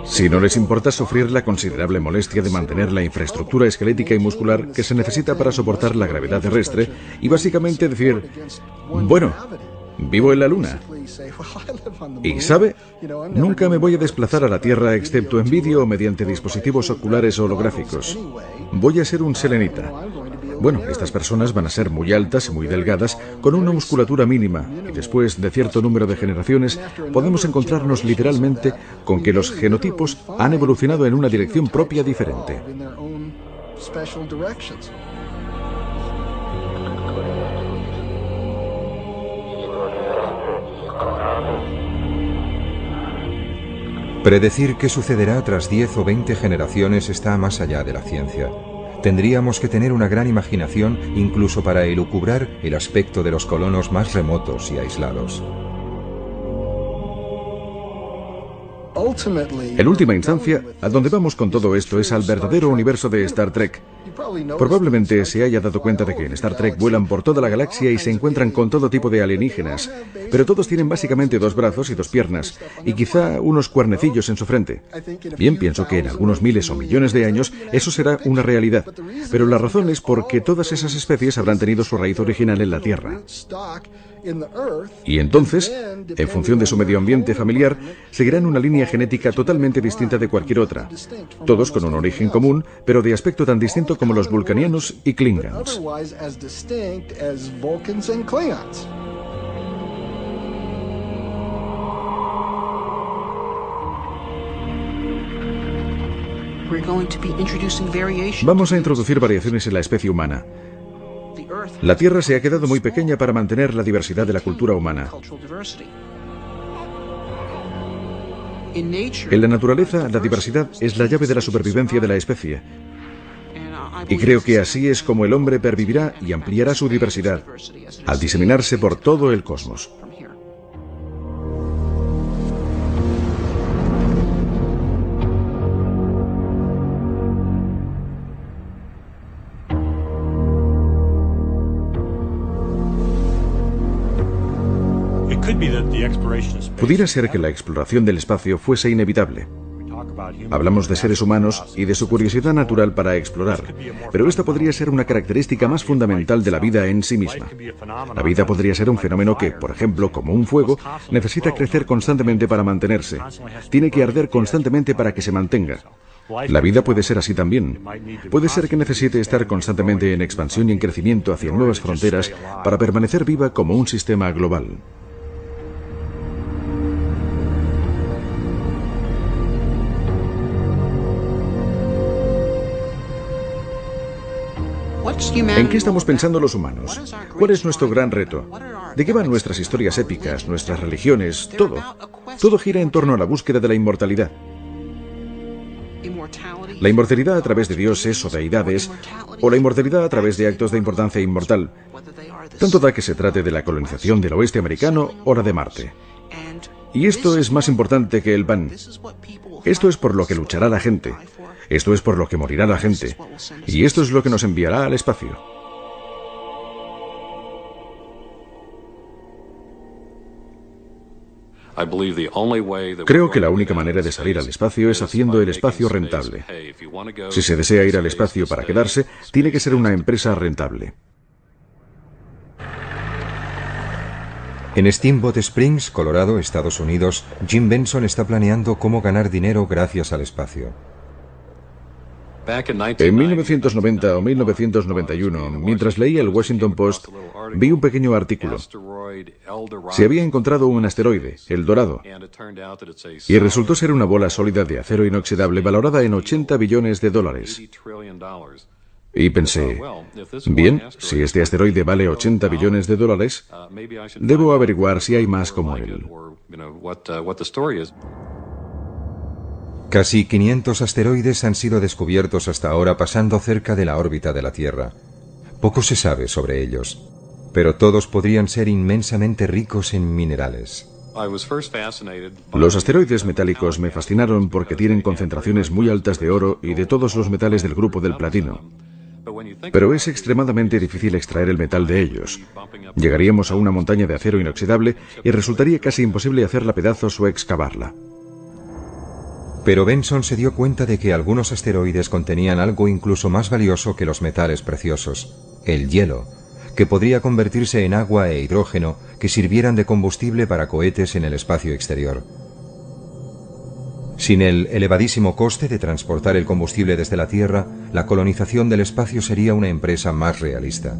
Si no les importa sufrir la considerable molestia de mantener la infraestructura esquelética y muscular que se necesita para soportar la gravedad terrestre y básicamente decir, bueno, vivo en la Luna. Y ¿sabe? Nunca me voy a desplazar a la Tierra excepto en vídeo o mediante dispositivos oculares holográficos. Voy a ser un selenita. Bueno, estas personas van a ser muy altas y muy delgadas, con una musculatura mínima, y después de cierto número de generaciones podemos encontrarnos literalmente con que los genotipos han evolucionado en una dirección propia diferente. Predecir qué sucederá tras 10 o 20 generaciones está más allá de la ciencia. Tendríamos que tener una gran imaginación incluso para elucubrar el aspecto de los colonos más remotos y aislados. En última instancia, a donde vamos con todo esto es al verdadero universo de Star Trek. Probablemente se haya dado cuenta de que en Star Trek vuelan por toda la galaxia y se encuentran con todo tipo de alienígenas, pero todos tienen básicamente 2 brazos y 2 piernas, y quizá unos cuernecillos en su frente. Bien, pienso que en algunos miles o millones de años eso será una realidad, pero la razón es porque todas esas especies habrán tenido su raíz original en la Tierra. Y entonces, en función de su medio ambiente familiar, seguirán una línea genética totalmente distinta de cualquier otra, todos con un origen común, pero de aspecto tan distinto como los vulcanianos y klingons. Vamos a introducir variaciones en la especie humana. La Tierra se ha quedado muy pequeña para mantener la diversidad de la cultura humana. En la naturaleza, la diversidad es la llave de la supervivencia de la especie. Y creo que así es como el hombre pervivirá y ampliará su diversidad, al diseminarse por todo el cosmos. Pudiera ser que la exploración del espacio fuese inevitable. Hablamos de seres humanos y de su curiosidad natural para explorar, pero esta podría ser una característica más fundamental de la vida en sí misma. La vida podría ser un fenómeno que, por ejemplo, como un fuego, necesita crecer constantemente para mantenerse. Tiene que arder constantemente para que se mantenga. La vida puede ser así también. Puede ser que necesite estar constantemente en expansión y en crecimiento hacia nuevas fronteras para permanecer viva como un sistema global. ¿En qué estamos pensando los humanos? ¿Cuál es nuestro gran reto? ¿De qué van nuestras historias épicas, nuestras religiones, todo? Todo gira en torno a la búsqueda de la inmortalidad. La inmortalidad a través de dioses o deidades, o la inmortalidad a través de actos de importancia inmortal. Tanto da que se trate de la colonización del oeste americano o la de Marte. Y esto es más importante que el pan. Esto es por lo que luchará la gente. Esto es por lo que morirá la gente. Y esto es lo que nos enviará al espacio. Creo que la única manera de salir al espacio es haciendo el espacio rentable. Si se desea ir al espacio para quedarse, tiene que ser una empresa rentable. En Steamboat Springs, Colorado, Estados Unidos, Jim Benson está planeando cómo ganar dinero gracias al espacio. En 1990 o 1991, mientras leía el Washington Post, vi un pequeño artículo. Se había encontrado un asteroide, El Dorado, y resultó ser una bola sólida de acero inoxidable valorada en $80 billones. Y pensé, bien, si este asteroide vale $80 billones, debo averiguar si hay más como él. Casi 500 asteroides han sido descubiertos hasta ahora pasando cerca de la órbita de la Tierra. Poco se sabe sobre ellos, pero todos podrían ser inmensamente ricos en minerales. Los asteroides metálicos me fascinaron porque tienen concentraciones muy altas de oro y de todos los metales del grupo del platino. Pero es extremadamente difícil extraer el metal de ellos. Llegaríamos a una montaña de acero inoxidable y resultaría casi imposible hacerla pedazos o excavarla. Pero Benson se dio cuenta de que algunos asteroides contenían algo incluso más valioso que los metales preciosos, el hielo, que podría convertirse en agua e hidrógeno que sirvieran de combustible para cohetes en el espacio exterior. Sin el elevadísimo coste de transportar el combustible desde la Tierra, la colonización del espacio sería una empresa más realista.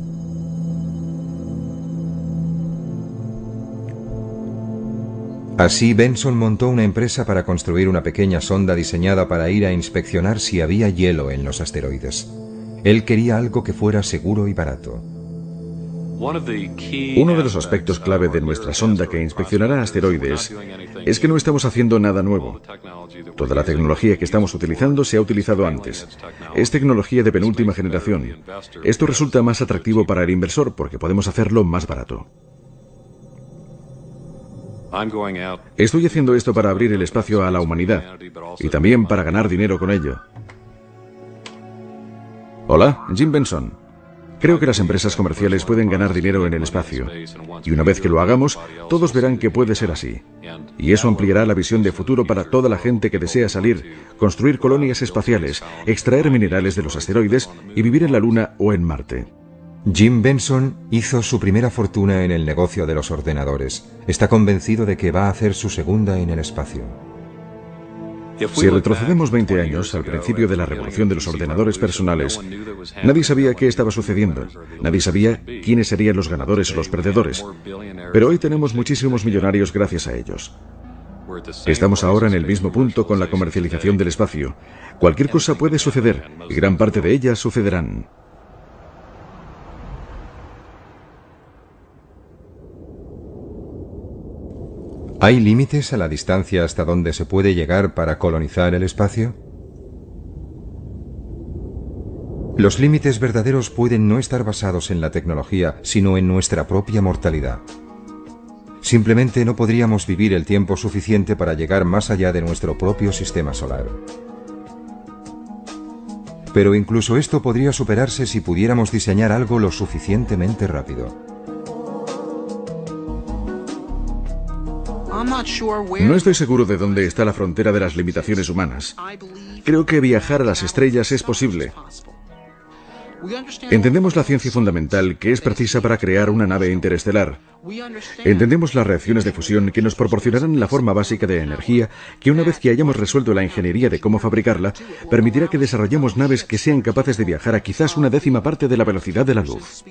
Así, Benson montó una empresa para construir una pequeña sonda diseñada para ir a inspeccionar si había hielo en los asteroides. Él quería algo que fuera seguro y barato. Uno de los aspectos clave de nuestra sonda que inspeccionará asteroides es que no estamos haciendo nada nuevo. Toda la tecnología que estamos utilizando se ha utilizado antes. Es tecnología de penúltima generación. Esto resulta más atractivo para el inversor porque podemos hacerlo más barato. Estoy haciendo esto para abrir el espacio a la humanidad y también para ganar dinero con ello. Hola, Jim Benson. Creo que las empresas comerciales pueden ganar dinero en el espacio. Y una vez que lo hagamos, todos verán que puede ser así. Y eso ampliará la visión de futuro para toda la gente que desea salir, construir colonias espaciales, extraer minerales de los asteroides y vivir en la Luna o en Marte. Jim Benson hizo su primera fortuna en el negocio de los ordenadores. Está convencido de que va a hacer su segunda en el espacio. Si retrocedemos 20 años, al principio de la revolución de los ordenadores personales, nadie sabía qué estaba sucediendo. Nadie sabía quiénes serían los ganadores o los perdedores. Pero hoy tenemos muchísimos millonarios gracias a ellos. Estamos ahora en el mismo punto con la comercialización del espacio. Cualquier cosa puede suceder, y gran parte de ellas sucederán. ¿Hay límites a la distancia hasta donde se puede llegar para colonizar el espacio? Los límites verdaderos pueden no estar basados en la tecnología, sino en nuestra propia mortalidad. Simplemente no podríamos vivir el tiempo suficiente para llegar más allá de nuestro propio sistema solar. Pero incluso esto podría superarse si pudiéramos diseñar algo lo suficientemente rápido. No estoy seguro de dónde está la frontera de las limitaciones humanas. Creo que viajar a las estrellas es posible. Entendemos la ciencia fundamental que es precisa para crear una nave interestelar. Entendemos las reacciones de fusión que nos proporcionarán la forma básica de energía que, una vez que hayamos resuelto la ingeniería de cómo fabricarla, permitirá que desarrollemos naves que sean capaces de viajar a quizás una décima parte de la velocidad de la luz.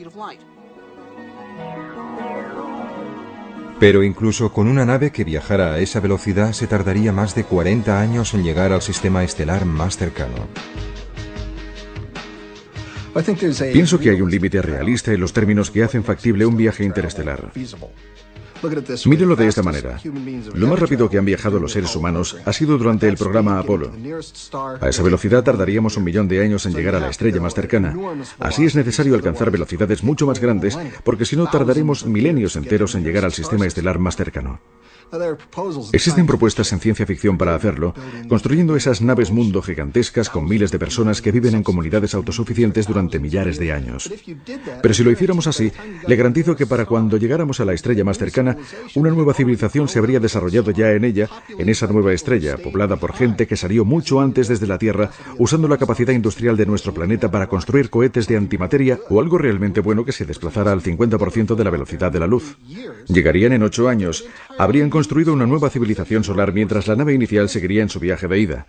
Pero incluso con una nave que viajara a esa velocidad se tardaría más de 40 años en llegar al sistema estelar más cercano. Pienso que hay un límite realista en los términos que hacen factible un viaje interestelar. Mírenlo de esta manera. Lo más rápido que han viajado los seres humanos ha sido durante el programa Apolo. A esa velocidad tardaríamos 1 millón de años en llegar a la estrella más cercana. Así es necesario alcanzar velocidades mucho más grandes, porque si no tardaremos milenios enteros en llegar al sistema estelar más cercano. Existen propuestas en ciencia ficción para hacerlo, construyendo esas naves mundo gigantescas con miles de personas que viven en comunidades autosuficientes durante millares de años. Pero si lo hiciéramos así, le garantizo que para cuando llegáramos a la estrella más cercana, una nueva civilización se habría desarrollado ya en ella, en esa nueva estrella, poblada por gente que salió mucho antes desde la Tierra, usando la capacidad industrial de nuestro planeta para construir cohetes de antimateria o algo realmente bueno que se desplazara al 50% de la velocidad de la luz. Llegarían en 8 años, habrían construido una nueva civilización solar mientras la nave inicial seguiría en su viaje de ida.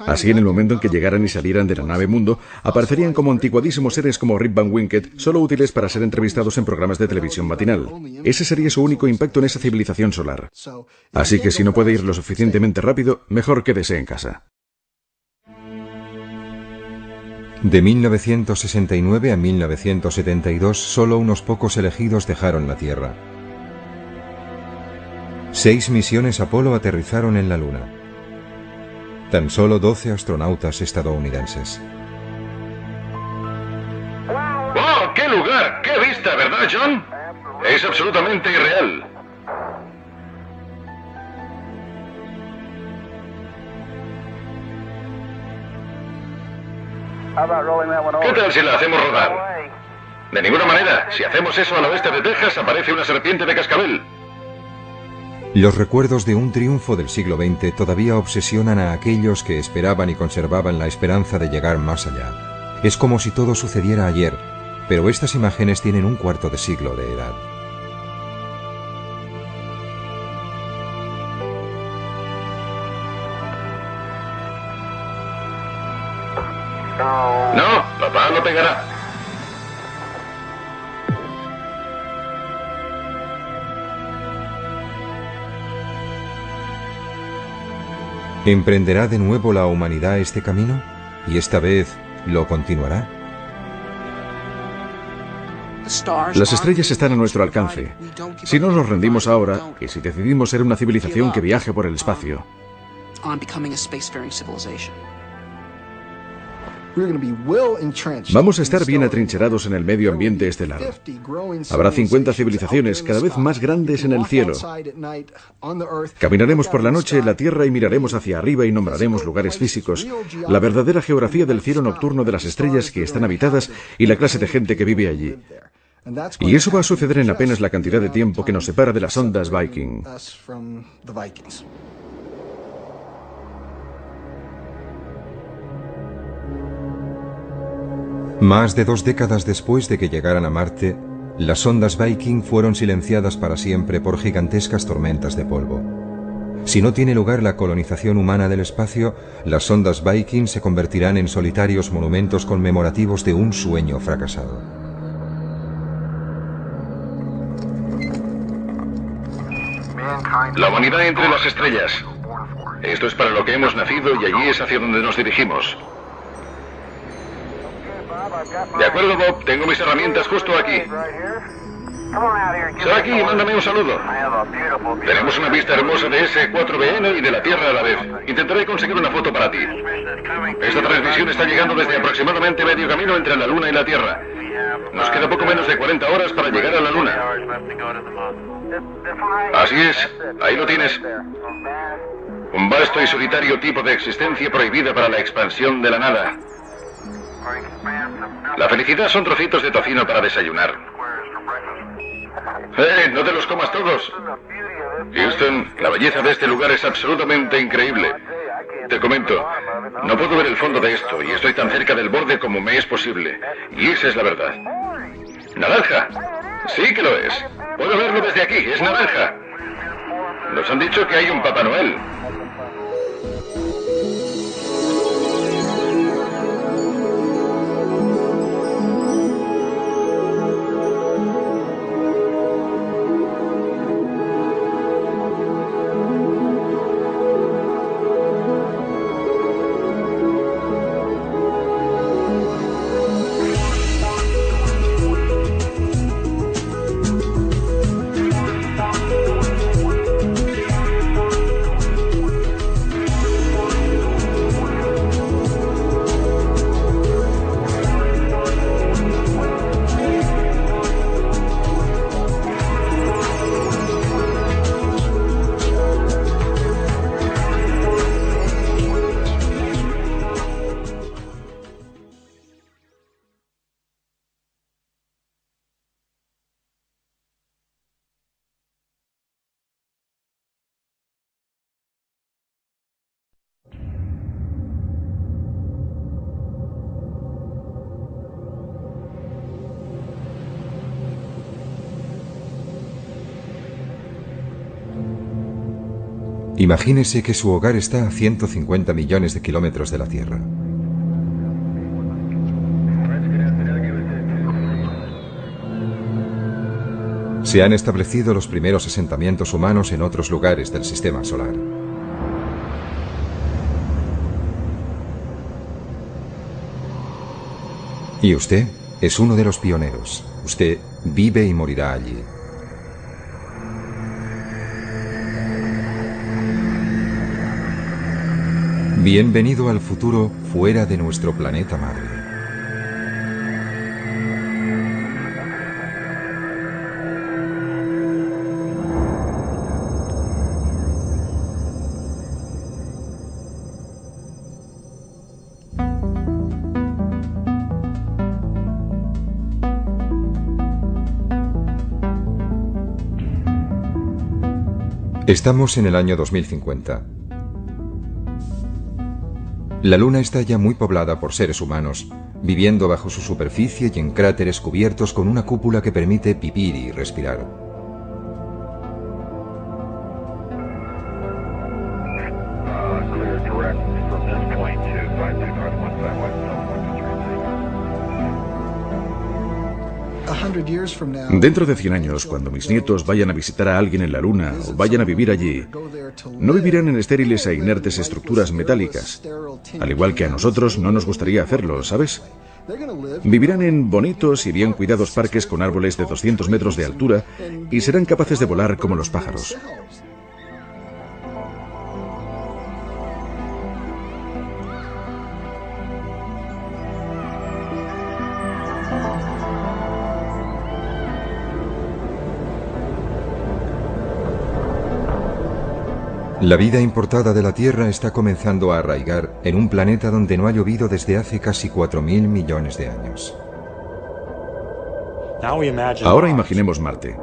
Así, en el momento en que llegaran y salieran de la nave mundo, aparecerían como anticuadísimos seres como Rip Van Winkle, solo útiles para ser entrevistados en programas de televisión matinal. Ese sería su único impacto en esa civilización solar. Así que si no puede ir lo suficientemente rápido, mejor quédese en casa. De 1969 a 1972, solo unos pocos elegidos dejaron la Tierra. 6 misiones Apolo aterrizaron en la Luna. Tan solo 12 astronautas estadounidenses. ¡Oh, qué lugar! ¡Qué vista!, ¿verdad, John? Es absolutamente irreal. ¿Qué tal si la hacemos rodar? De ninguna manera. Si hacemos eso al oeste de Texas, aparece una serpiente de cascabel. Los recuerdos de un triunfo del siglo XX todavía obsesionan a aquellos que esperaban y conservaban la esperanza de llegar más allá. Es como si todo sucediera ayer, pero estas imágenes tienen un cuarto de siglo de edad. No, papá lo pegará. ¿Emprenderá de nuevo la humanidad este camino? ¿Y esta vez lo continuará? Las estrellas están a nuestro alcance. Si no nos rendimos ahora, y si decidimos ser una civilización que viaje por el espacio, vamos a estar bien atrincherados en el medio ambiente estelar. Habrá 50 civilizaciones cada vez más grandes en el cielo. Caminaremos por la noche en la Tierra y miraremos hacia arriba y nombraremos lugares físicos, la verdadera geografía del cielo nocturno de las estrellas que están habitadas y la clase de gente que vive allí. Y eso va a suceder en apenas la cantidad de tiempo que nos separa de las ondas Viking. Más de 2 décadas después de que llegaran a Marte, las sondas Viking fueron silenciadas para siempre por gigantescas tormentas de polvo. Si no tiene lugar la colonización humana del espacio, las sondas Viking se convertirán en solitarios monumentos conmemorativos de un sueño fracasado. La humanidad entre las estrellas. Esto es para lo que hemos nacido y allí es hacia donde nos dirigimos. De acuerdo, Bob. Tengo mis herramientas justo aquí. Sal aquí y mándame un saludo. Tenemos una vista hermosa de ese 4BN y de la Tierra a la vez. Intentaré conseguir una foto para ti. Esta transmisión está llegando desde aproximadamente medio camino entre la Luna y la Tierra. Nos queda poco menos de 40 horas para llegar a la Luna. Así es, ahí lo tienes. Un vasto y solitario tipo de existencia prohibida para la expansión de la nada. La felicidad son trocitos de tocino para desayunar. ¡No te los comas todos! Houston, la belleza de este lugar es absolutamente increíble. Te comento, no puedo ver el fondo de esto y estoy tan cerca del borde como me es posible. Y esa es la verdad. ¡Naranja! Sí que lo es. Puedo verlo desde aquí, es naranja. Nos han dicho que hay un Papá Noel. Imagínese que su hogar está a 150 millones de kilómetros de la Tierra. Se han establecido los primeros asentamientos humanos en otros lugares del sistema solar. Y usted es uno de los pioneros. Usted vive y morirá allí. Bienvenido al futuro fuera de nuestro planeta madre. Estamos en el año 2050. La Luna está ya muy poblada por seres humanos, viviendo bajo su superficie y en cráteres cubiertos con una cúpula que permite vivir y respirar. Dentro de 100 años, cuando mis nietos vayan a visitar a alguien en la Luna o vayan a vivir allí, no vivirán en estériles e inertes estructuras metálicas, al igual que a nosotros no nos gustaría hacerlo, ¿sabes? Vivirán en bonitos y bien cuidados parques con árboles de 200 metros de altura y serán capaces de volar como los pájaros. La vida importada de la Tierra está comenzando a arraigar en un planeta donde no ha llovido desde hace casi 4.000 millones de años. Ahora imaginemos Marte.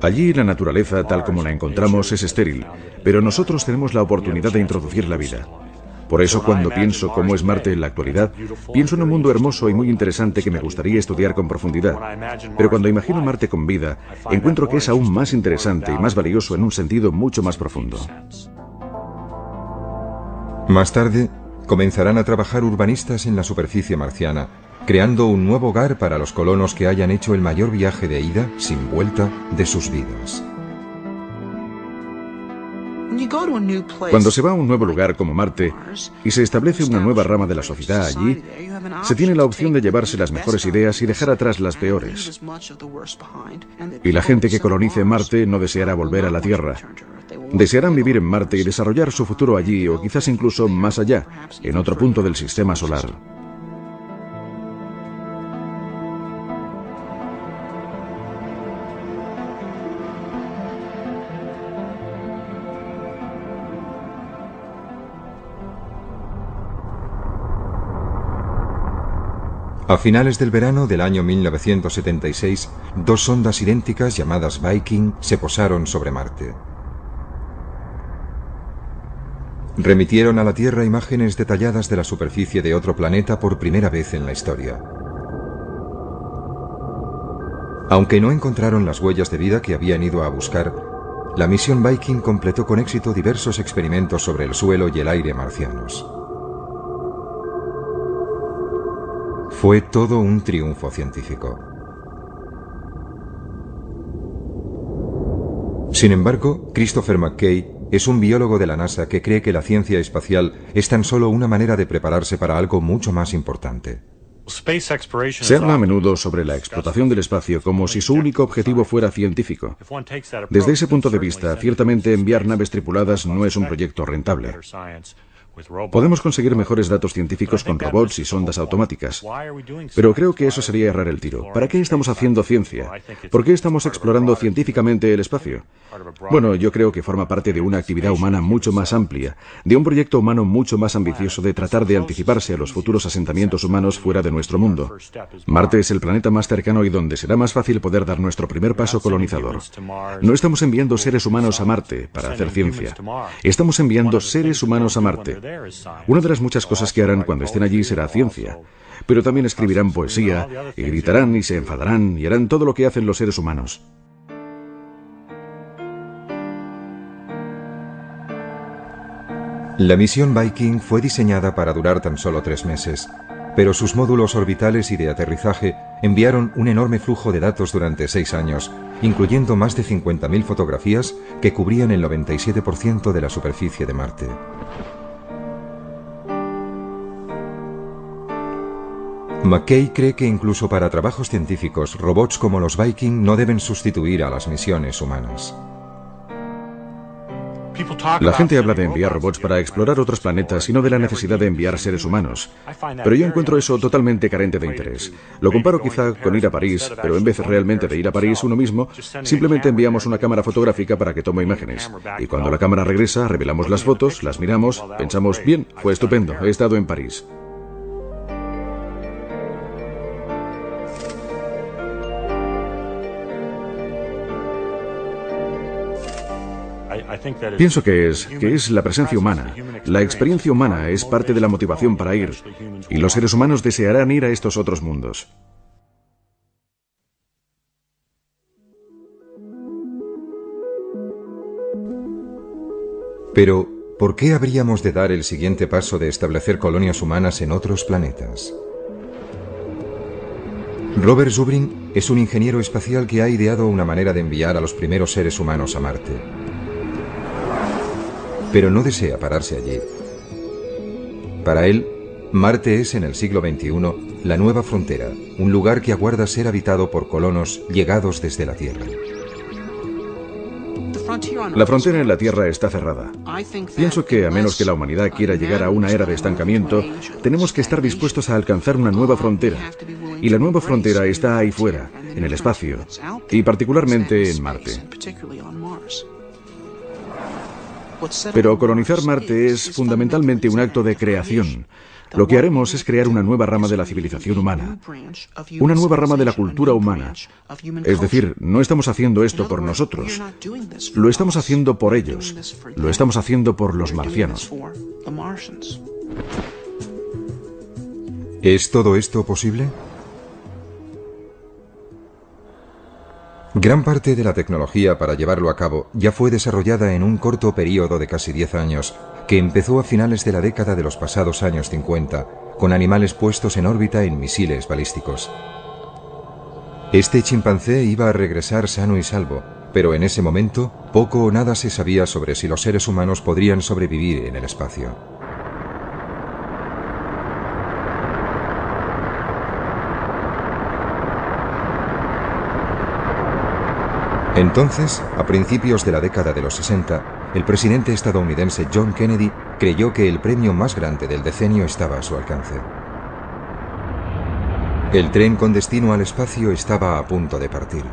Allí la naturaleza tal como la encontramos es estéril, pero nosotros tenemos la oportunidad de introducir la vida. Por eso, cuando pienso cómo es Marte en la actualidad, pienso en un mundo hermoso y muy interesante que me gustaría estudiar con profundidad. Pero cuando imagino Marte con vida, encuentro que es aún más interesante y más valioso en un sentido mucho más profundo. Más tarde, comenzarán a trabajar urbanistas en la superficie marciana, creando un nuevo hogar para los colonos que hayan hecho el mayor viaje de ida, sin vuelta, de sus vidas. Cuando se va a un nuevo lugar como Marte y se establece una nueva rama de la sociedad allí, se tiene la opción de llevarse las mejores ideas y dejar atrás las peores. Y la gente que colonice Marte no deseará volver a la Tierra. Desearán vivir en Marte y desarrollar su futuro allí o quizás incluso más allá, en otro punto del sistema solar. A finales del verano del año 1976, dos sondas idénticas llamadas Viking se posaron sobre Marte. Remitieron a la Tierra imágenes detalladas de la superficie de otro planeta por primera vez en la historia. Aunque no encontraron las huellas de vida que habían ido a buscar, la misión Viking completó con éxito diversos experimentos sobre el suelo y el aire marcianos. Fue todo un triunfo científico. Sin embargo, Christopher McKay es un biólogo de la NASA que cree que la ciencia espacial es tan solo una manera de prepararse para algo mucho más importante. Se habla a menudo sobre la explotación del espacio como si su único objetivo fuera científico. Desde ese punto de vista, ciertamente enviar naves tripuladas no es un proyecto rentable. Podemos conseguir mejores datos científicos con robots y sondas automáticas. Pero creo que eso sería errar el tiro. ¿Para qué estamos haciendo ciencia? ¿Por qué estamos explorando científicamente el espacio? Bueno, yo creo que forma parte de una actividad humana mucho más amplia, de un proyecto humano mucho más ambicioso de tratar de anticiparse a los futuros asentamientos humanos fuera de nuestro mundo. Marte es el planeta más cercano y donde será más fácil poder dar nuestro primer paso colonizador. No estamos enviando seres humanos a Marte para hacer ciencia. Estamos enviando seres humanos a Marte. Una de las muchas cosas que harán cuando estén allí será ciencia, pero también escribirán poesía, y gritarán y se enfadarán y harán todo lo que hacen los seres humanos. La misión Viking fue diseñada para durar tan solo 3 meses, pero sus módulos orbitales y de aterrizaje enviaron un enorme flujo de datos durante 6 años, incluyendo más de 50.000 fotografías que cubrían el 97% de la superficie de Marte. McKay cree que incluso para trabajos científicos, robots como los Viking no deben sustituir a las misiones humanas. La gente habla de enviar robots para explorar otros planetas y no de la necesidad de enviar seres humanos. Pero yo encuentro eso totalmente carente de interés. Lo comparo quizá con ir a París, pero en vez realmente de ir a París uno mismo, simplemente enviamos una cámara fotográfica para que tome imágenes. Y cuando la cámara regresa, revelamos las fotos, las miramos, pensamos, bien, fue estupendo, he estado en París. Pienso que es la presencia humana. La experiencia humana es parte de la motivación para ir, y los seres humanos desearán ir a estos otros mundos. Pero, ¿por qué habríamos de dar el siguiente paso de establecer colonias humanas en otros planetas? Robert Zubrin es un ingeniero espacial que ha ideado una manera de enviar a los primeros seres humanos a Marte. Pero no desea pararse allí. Para él, Marte es en el siglo XXI la nueva frontera, un lugar que aguarda ser habitado por colonos llegados desde la Tierra. La frontera en la Tierra está cerrada. Pienso que a menos que la humanidad quiera llegar a una era de estancamiento, tenemos que estar dispuestos a alcanzar una nueva frontera. Y la nueva frontera está ahí fuera, en el espacio, y particularmente en Marte. Pero colonizar Marte es fundamentalmente un acto de creación. Lo que haremos es crear una nueva rama de la civilización humana, una nueva rama de la cultura humana. Es decir, no estamos haciendo esto por nosotros, lo estamos haciendo por ellos, lo estamos haciendo por los marcianos. ¿Es todo esto posible? Gran parte de la tecnología para llevarlo a cabo ya fue desarrollada en un corto período de casi 10 años, que empezó a finales de la década de los pasados años 50, con animales puestos en órbita en misiles balísticos. Este chimpancé iba a regresar sano y salvo, pero en ese momento poco o nada se sabía sobre si los seres humanos podrían sobrevivir en el espacio. Entonces, a principios de la década de los 60, el presidente estadounidense John Kennedy creyó que el premio más grande del decenio estaba a su alcance. El tren con destino al espacio estaba a punto de partir.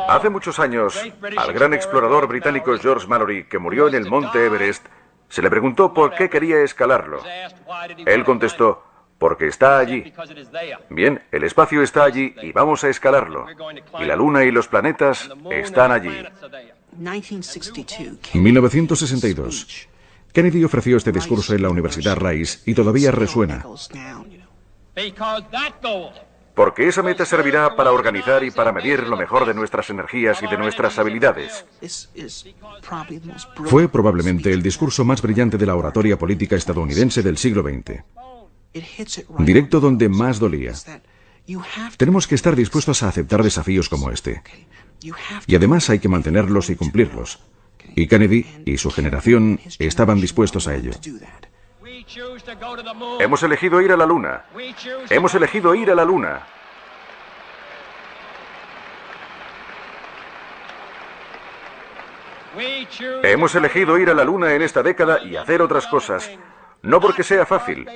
Hace muchos años, al gran explorador británico George Mallory, que murió en el monte Everest, se le preguntó por qué quería escalarlo. Él contestó: porque está allí. Bien, el espacio está allí y vamos a escalarlo. Y la Luna y los planetas están allí. 1962. Kennedy ofreció este discurso en la Universidad Rice y todavía resuena. Porque esa meta servirá para organizar y para medir lo mejor de nuestras energías y de nuestras habilidades. Fue probablemente el discurso más brillante de la oratoria política estadounidense del siglo XX. Directo donde más dolía. Tenemos que estar dispuestos a aceptar desafíos como este. Y además hay que mantenerlos y cumplirlos. Y Kennedy y su generación estaban dispuestos a ello. Hemos elegido ir a la Luna. Hemos elegido ir a la Luna. Hemos elegido ir a la Luna en esta década y hacer otras cosas. No porque sea fácil,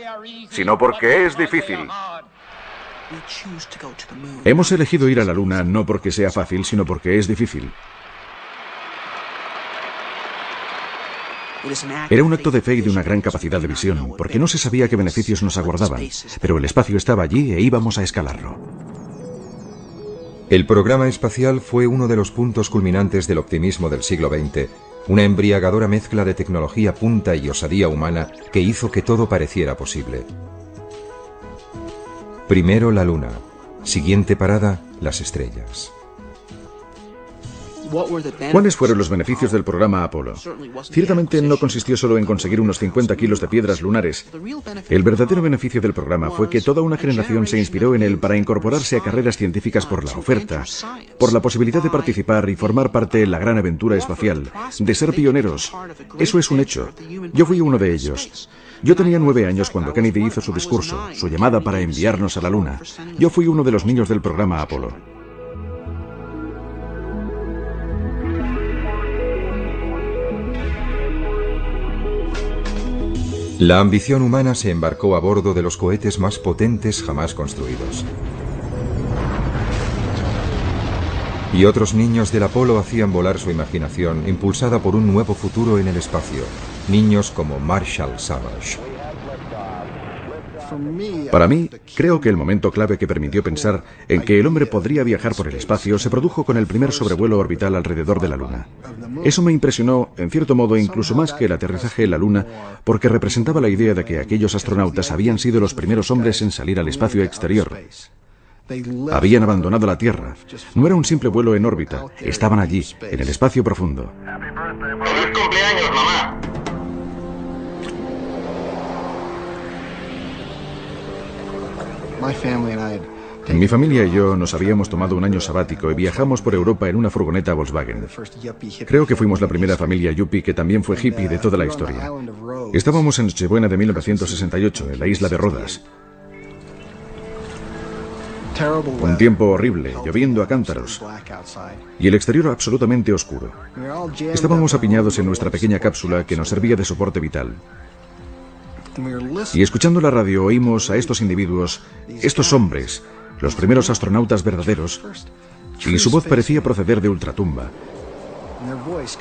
sino porque es difícil. Hemos elegido ir a la Luna no porque sea fácil, sino porque es difícil. Era un acto de fe y de una gran capacidad de visión, porque no se sabía qué beneficios nos aguardaban, pero el espacio estaba allí e íbamos a escalarlo. El programa espacial fue uno de los puntos culminantes del optimismo del siglo XX, una embriagadora mezcla de tecnología punta y osadía humana que hizo que todo pareciera posible. Primero la Luna, siguiente parada, las estrellas. ¿Cuáles fueron los beneficios del programa Apolo? Ciertamente no consistió solo en conseguir unos 50 kilos de piedras lunares. El verdadero beneficio del programa fue que toda una generación se inspiró en él para incorporarse a carreras científicas por la oferta, por la posibilidad de participar y formar parte de la gran aventura espacial, de ser pioneros. Eso es un hecho. Yo fui uno de ellos. Yo tenía 9 años cuando Kennedy hizo su discurso, su llamada para enviarnos a la Luna. Yo fui uno de los niños del programa Apolo. La ambición humana se embarcó a bordo de los cohetes más potentes jamás construidos. Y otros niños del Apolo hacían volar su imaginación, impulsada por un nuevo futuro en el espacio. Niños como Marshall Savage. Para mí, creo que el momento clave que permitió pensar en que el hombre podría viajar por el espacio se produjo con el primer sobrevuelo orbital alrededor de la Luna. Eso me impresionó, en cierto modo, incluso más que el aterrizaje en la Luna, porque representaba la idea de que aquellos astronautas habían sido los primeros hombres en salir al espacio exterior. Habían abandonado la Tierra. No era un simple vuelo en órbita. Estaban allí, en el espacio profundo. ¡Feliz cumpleaños, mamá! Mi familia y yo nos habíamos tomado un año sabático y viajamos por Europa en una furgoneta Volkswagen. Creo que fuimos la primera familia yuppie que también fue hippie de toda la historia. Estábamos en Nochebuena de 1968, en la isla de Rodas. Un tiempo horrible, lloviendo a cántaros, y el exterior absolutamente oscuro. Estábamos apiñados en nuestra pequeña cápsula que nos servía de soporte vital. Y escuchando la radio oímos a estos individuos, estos hombres, los primeros astronautas verdaderos, y su voz parecía proceder de ultratumba,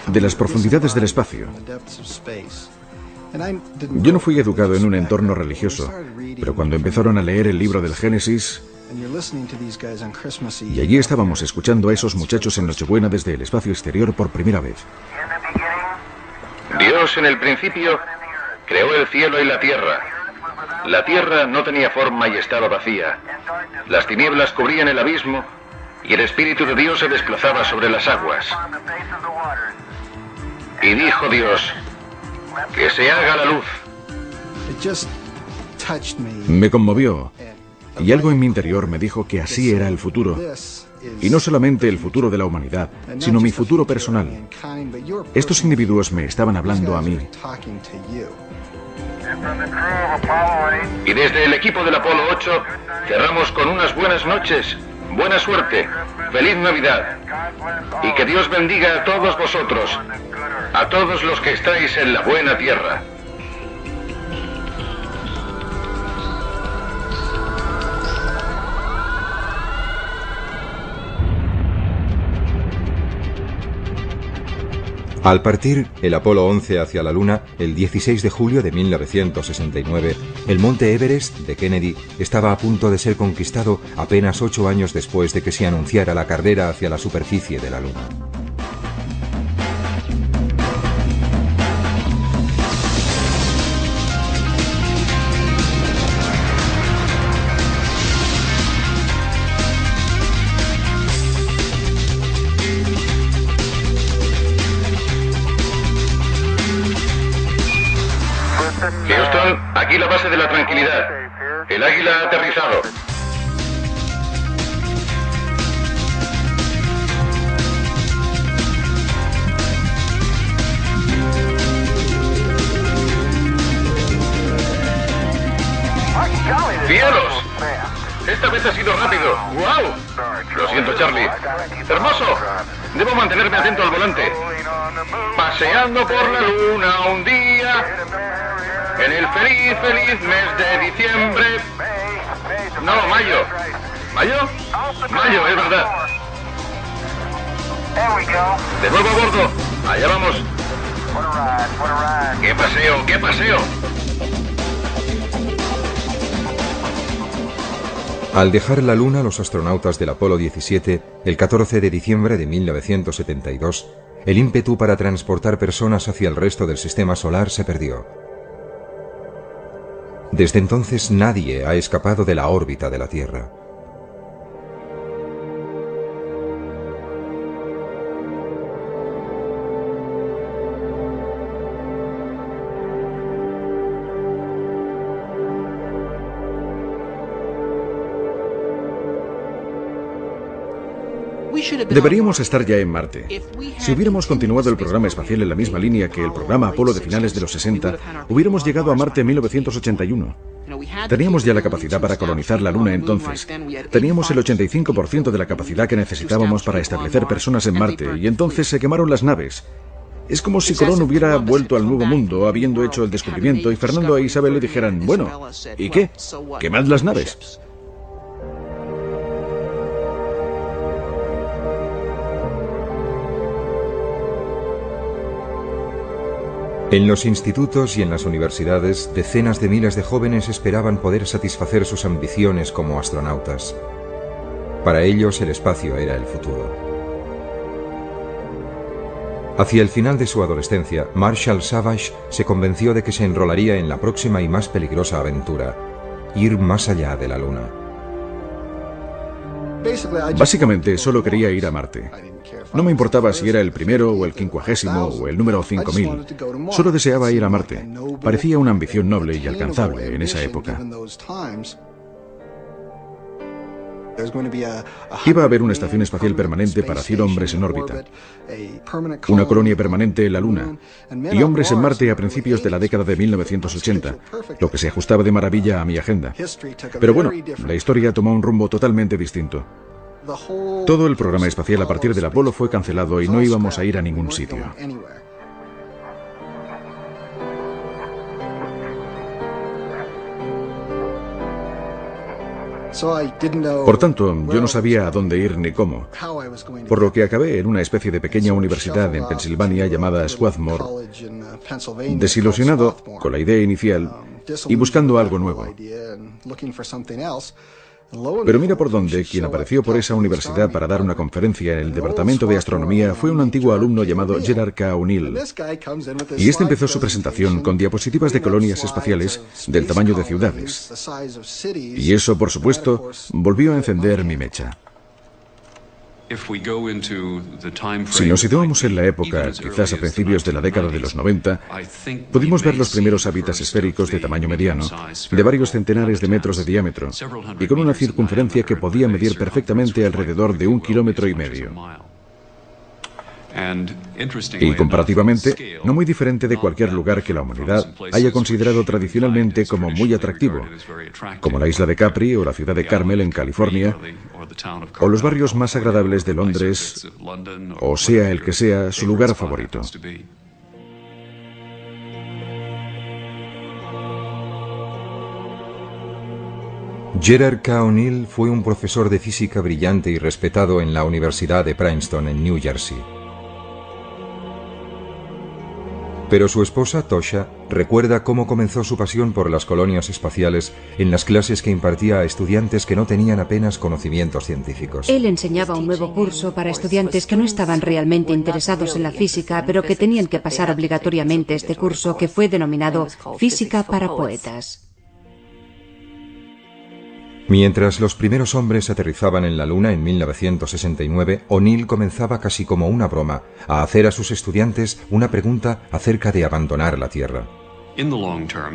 de las profundidades del espacio. Yo no fui educado en un entorno religioso, pero cuando empezaron a leer el libro del Génesis, y allí estábamos escuchando a esos muchachos en Nochebuena desde el espacio exterior por primera vez. Dios en el principio creó el cielo y la tierra. La tierra no tenía forma y estaba vacía. Las tinieblas cubrían el abismo y el Espíritu de Dios se desplazaba sobre las aguas. Y dijo Dios, que se haga la luz. Me conmovió y algo en mi interior me dijo que así era el futuro. Y no solamente el futuro de la humanidad, sino mi futuro personal. Estos individuos me estaban hablando a mí. Y desde el equipo del Apolo 8 cerramos con unas buenas noches, buena suerte, feliz Navidad. Y que Dios bendiga a todos vosotros, a todos los que estáis en la buena tierra. Al partir el Apolo 11 hacia la Luna, el 16 de julio de 1969, el monte Everest de Kennedy estaba a punto de ser conquistado apenas 8 años después de que se anunciara la carrera hacia la superficie de la Luna. Houston, aquí la base de la tranquilidad. El Águila ha aterrizado. ¡Cielos! Esta vez ha sido rápido. ¡Wow! Lo siento, Charlie. Hermoso. Debo mantenerme atento al volante. Paseando por la luna un día, en el feliz, feliz mes de diciembre. No, mayo. ¿Mayo? Mayo, es verdad. De nuevo a bordo. Allá vamos. ¡Qué paseo, qué paseo! Al dejar la Luna, los astronautas del Apolo 17, el 14 de diciembre de 1972, el ímpetu para transportar personas hacia el resto del sistema solar se perdió. Desde entonces nadie ha escapado de la órbita de la Tierra. Deberíamos estar ya en Marte. Si hubiéramos continuado el programa espacial en la misma línea que el programa Apolo de finales de los 60, hubiéramos llegado a Marte en 1981. Teníamos ya la capacidad para colonizar la Luna entonces. Teníamos el 85% de la capacidad que necesitábamos para establecer personas en Marte, y entonces se quemaron las naves. Es como si Colón hubiera vuelto al Nuevo Mundo habiendo hecho el descubrimiento y Fernando e Isabel le dijeran, bueno, ¿y qué? ¿Quemad las naves? En los institutos y en las universidades, decenas de miles de jóvenes esperaban poder satisfacer sus ambiciones como astronautas. Para ellos el espacio era el futuro. Hacia el final de su adolescencia, Marshall Savage se convenció de que se enrolaría en la próxima y más peligrosa aventura, ir más allá de la Luna. Básicamente solo quería ir a Marte. No me importaba si era el primero o el 50º o el número 5000. Solo deseaba ir a Marte. Parecía una ambición noble y alcanzable en esa época. Iba a haber una estación espacial permanente para 100 hombres en órbita, una colonia permanente en la Luna y hombres en Marte a principios de la década de 1980, lo que se ajustaba de maravilla a mi agenda. Pero bueno, la historia tomó un rumbo totalmente distinto. Todo el programa espacial a partir del Apolo fue cancelado y no íbamos a ir a ningún sitio. Por tanto, yo no sabía a dónde ir ni cómo, por lo que acabé en una especie de pequeña universidad en Pensilvania llamada Swarthmore, desilusionado con la idea inicial y buscando algo nuevo. Pero mira por dónde, quien apareció por esa universidad para dar una conferencia en el Departamento de Astronomía fue un antiguo alumno llamado Gerard K. O'Neill. Y este empezó su presentación con diapositivas de colonias espaciales del tamaño de ciudades. Y eso, por supuesto, volvió a encender mi mecha. Si nos situamos en la época, quizás a principios de la década de los 90, pudimos ver los primeros hábitats esféricos de tamaño mediano, de varios centenares de metros de diámetro, y con una circunferencia que podía medir perfectamente alrededor de 1,5 kilómetros. Y comparativamente, no muy diferente de cualquier lugar que la humanidad haya considerado tradicionalmente como muy atractivo, como la isla de Capri o la ciudad de Carmel en California, o los barrios más agradables de Londres, o sea el que sea su lugar favorito. Gerard K. O'Neill fue un profesor de física brillante y respetado en la Universidad de Princeton en New Jersey. Pero su esposa, Tosha, recuerda cómo comenzó su pasión por las colonias espaciales en las clases que impartía a estudiantes que no tenían apenas conocimientos científicos. Él enseñaba un nuevo curso para estudiantes que no estaban realmente interesados en la física, pero que tenían que pasar obligatoriamente este curso, que fue denominado Física para Poetas. Mientras los primeros hombres aterrizaban en la Luna en 1969, O'Neill comenzaba casi como una broma a hacer a sus estudiantes una pregunta acerca de abandonar la Tierra.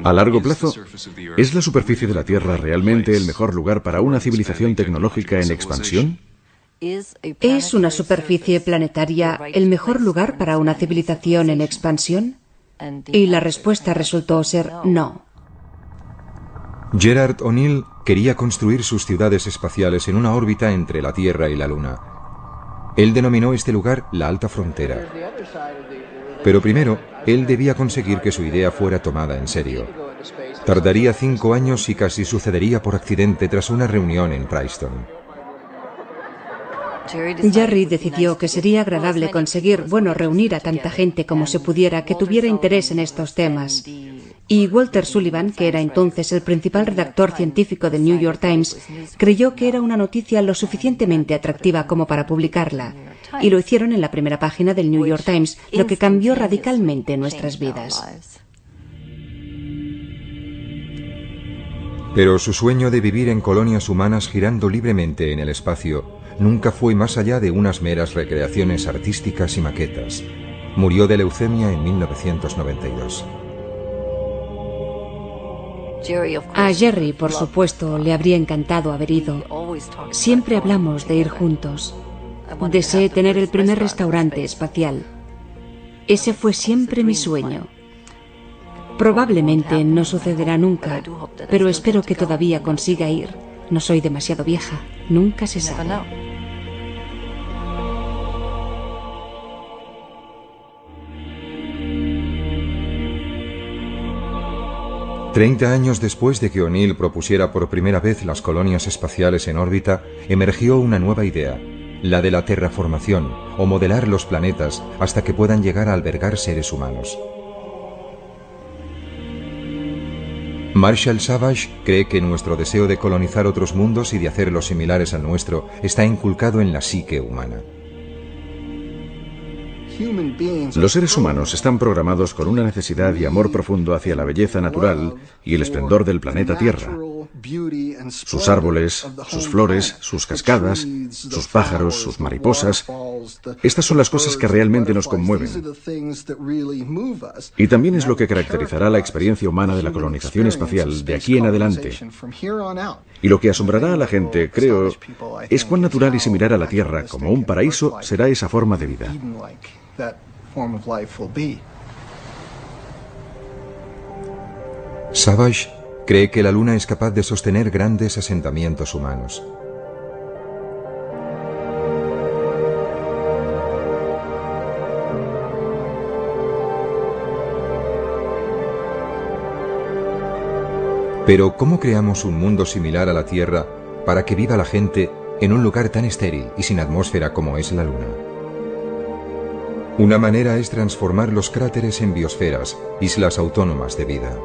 A largo plazo, ¿es la superficie de la Tierra realmente el mejor lugar para una civilización tecnológica en expansión? ¿Es una superficie planetaria el mejor lugar para una civilización en expansión? Y la respuesta resultó ser no. Gerard O'Neill quería construir sus ciudades espaciales en una órbita entre la Tierra y la Luna. Él denominó este lugar la Alta Frontera. Pero primero, él debía conseguir que su idea fuera tomada en serio. Tardaría 5 años y casi sucedería por accidente tras una reunión en Princeton. Jerry decidió que sería agradable reunir a tanta gente como se pudiera que tuviera interés en estos temas. Y Walter Sullivan, que era entonces el principal redactor científico del New York Times, creyó que era una noticia lo suficientemente atractiva como para publicarla. Y lo hicieron en la primera página del New York Times, lo que cambió radicalmente nuestras vidas. Pero su sueño de vivir en colonias humanas girando libremente en el espacio nunca fue más allá de unas meras recreaciones artísticas y maquetas. Murió de leucemia en 1992. A Jerry, por supuesto, le habría encantado haber ido. Siempre hablamos de ir juntos. Deseé tener el primer restaurante espacial. Ese fue siempre mi sueño. Probablemente no sucederá nunca, pero espero que todavía consiga ir. No soy demasiado vieja, nunca se sabe. 30 años después de que O'Neill propusiera por primera vez las colonias espaciales en órbita, emergió una nueva idea, la de la terraformación, o modelar los planetas hasta que puedan llegar a albergar seres humanos. Marshall Savage cree que nuestro deseo de colonizar otros mundos y de hacerlos similares al nuestro está inculcado en la psique humana. Los seres humanos están programados con una necesidad y amor profundo hacia la belleza natural y el esplendor del planeta Tierra. Sus árboles, sus flores, sus cascadas, sus pájaros, sus mariposas. Estas son las cosas que realmente nos conmueven. Y también es lo que caracterizará la experiencia humana de la colonización espacial de aquí en adelante. Y lo que asombrará a la gente, creo, es cuán natural y similar a la Tierra como un paraíso será esa forma de vida. Savage cree que la Luna es capaz de sostener grandes asentamientos humanos. Pero ¿cómo creamos un mundo similar a la Tierra para que viva la gente en un lugar tan estéril y sin atmósfera como es la Luna? Una manera es transformar los cráteres en biosferas, islas autónomas de vida.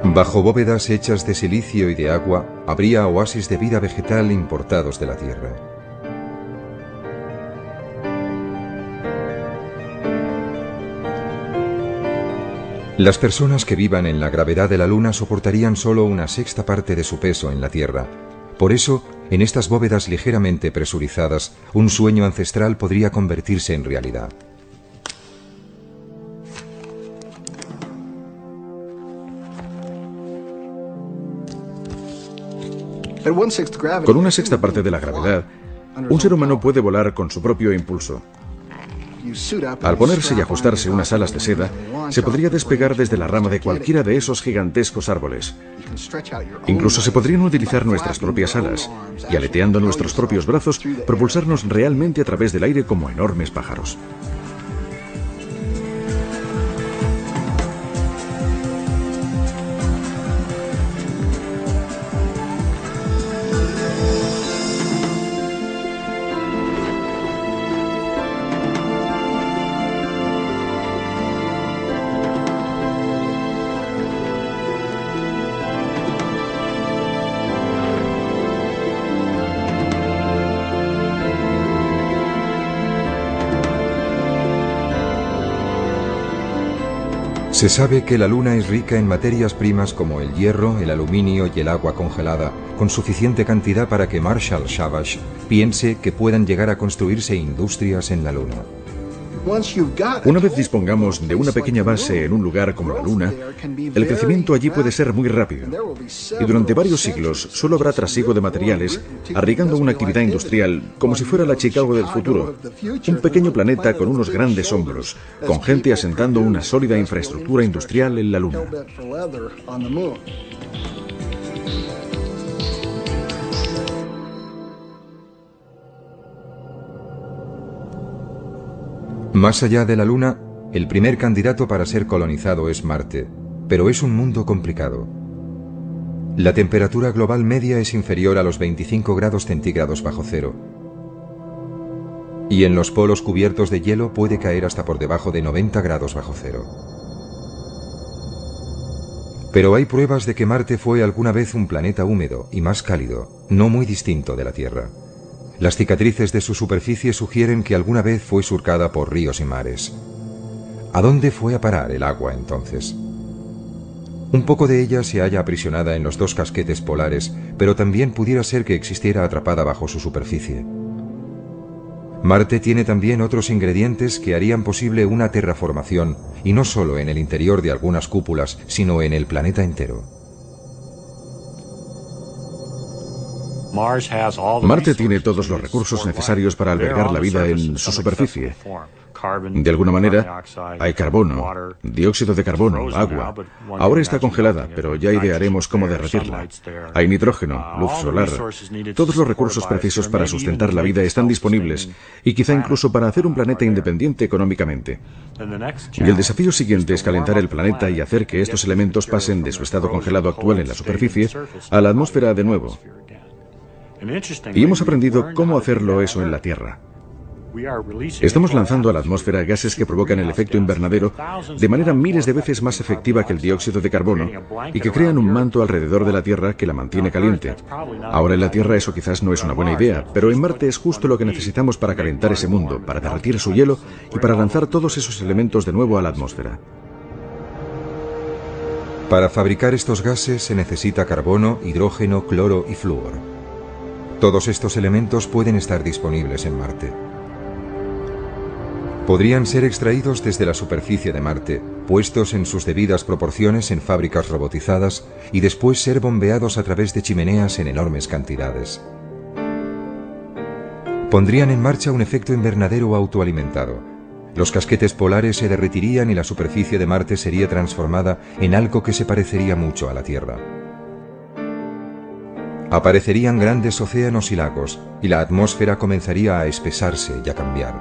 Bajo bóvedas hechas de silicio y de agua, habría oasis de vida vegetal importados de la Tierra. Las personas que vivan en la gravedad de la Luna soportarían solo una sexta parte de su peso en la Tierra. Por eso, en estas bóvedas ligeramente presurizadas, un sueño ancestral podría convertirse en realidad. Con una sexta parte de la gravedad, un ser humano puede volar con su propio impulso. Al ponerse y ajustarse unas alas de seda, se podría despegar desde la rama de cualquiera de esos gigantescos árboles. Incluso se podrían utilizar nuestras propias alas y, aleteando nuestros propios brazos, propulsarnos realmente a través del aire como enormes pájaros. Se sabe que la Luna es rica en materias primas como el hierro, el aluminio y el agua congelada, con suficiente cantidad para que Marshall Shabash piense que puedan llegar a construirse industrias en la Luna. Una vez dispongamos de una pequeña base en un lugar como la Luna, el crecimiento allí puede ser muy rápido. Y durante varios siglos solo habrá trasiego de materiales, arriesgando una actividad industrial como si fuera la Chicago del futuro. Un pequeño planeta con unos grandes hombros, con gente asentando una sólida infraestructura industrial en la Luna. Más allá de la Luna, el primer candidato para ser colonizado es Marte, pero es un mundo complicado. La temperatura global media es inferior a los 25 grados centígrados bajo cero. Y en los polos cubiertos de hielo puede caer hasta por debajo de 90 grados bajo cero. Pero hay pruebas de que Marte fue alguna vez un planeta húmedo y más cálido, no muy distinto de la Tierra. Las cicatrices de su superficie sugieren que alguna vez fue surcada por ríos y mares. ¿A dónde fue a parar el agua entonces? Un poco de ella se halla aprisionada en los dos casquetes polares, pero también pudiera ser que existiera atrapada bajo su superficie. Marte tiene también otros ingredientes que harían posible una terraformación, y no solo en el interior de algunas cúpulas, sino en el planeta entero. Marte tiene todos los recursos necesarios para albergar la vida en su superficie. De alguna manera, hay carbono, dióxido de carbono, agua. Ahora está congelada, pero ya idearemos cómo derretirla. Hay nitrógeno, luz solar. Todos los recursos precisos para sustentar la vida están disponibles, y quizá incluso para hacer un planeta independiente económicamente. Y el desafío siguiente es calentar el planeta y hacer que estos elementos pasen de su estado congelado actual en la superficie a la atmósfera de nuevo. Y hemos aprendido cómo hacerlo eso en la Tierra. Estamos lanzando a la atmósfera gases que provocan el efecto invernadero de manera miles de veces más efectiva que el dióxido de carbono y que crean un manto alrededor de la Tierra que la mantiene caliente. Ahora en la Tierra eso quizás no es una buena idea, pero en Marte es justo lo que necesitamos para calentar ese mundo, para derretir su hielo y para lanzar todos esos elementos de nuevo a la atmósfera. Para fabricar estos gases se necesita carbono, hidrógeno, cloro y flúor. Todos estos elementos pueden estar disponibles en Marte. Podrían ser extraídos desde la superficie de Marte, puestos en sus debidas proporciones en fábricas robotizadas y después ser bombeados a través de chimeneas en enormes cantidades. Pondrían en marcha un efecto invernadero autoalimentado. Los casquetes polares se derretirían y la superficie de Marte sería transformada en algo que se parecería mucho a la Tierra. Aparecerían grandes océanos y lagos, y la atmósfera comenzaría a espesarse y a cambiar.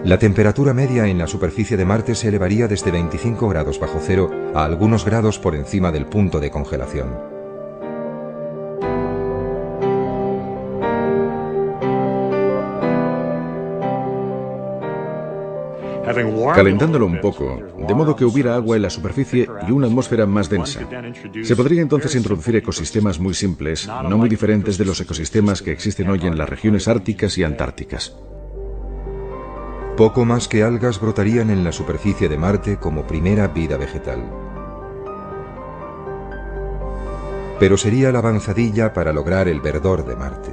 La temperatura media en la superficie de Marte se elevaría desde 25 grados bajo cero a algunos grados por encima del punto de congelación. calentándolo un poco, de modo que hubiera agua en la superficie y una atmósfera más densa. Se podría entonces introducir ecosistemas muy simples, no muy diferentes de los ecosistemas que existen hoy en las regiones árticas y antárticas. Poco más que algas brotarían en la superficie de Marte como primera vida vegetal. Pero sería la avanzadilla para lograr el verdor de Marte.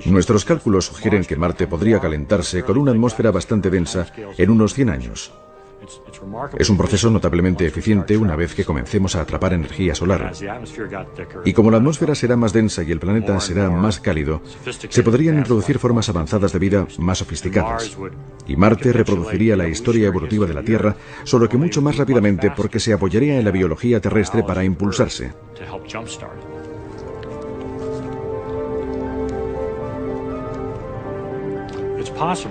Nuestros cálculos sugieren que Marte podría calentarse con una atmósfera bastante densa en unos 100 años. Es un proceso notablemente eficiente una vez que comencemos a atrapar energía solar. Y como la atmósfera será más densa y el planeta será más cálido, se podrían introducir formas avanzadas de vida más sofisticadas. Y Marte reproduciría la historia evolutiva de la Tierra, solo que mucho más rápidamente porque se apoyaría en la biología terrestre para impulsarse.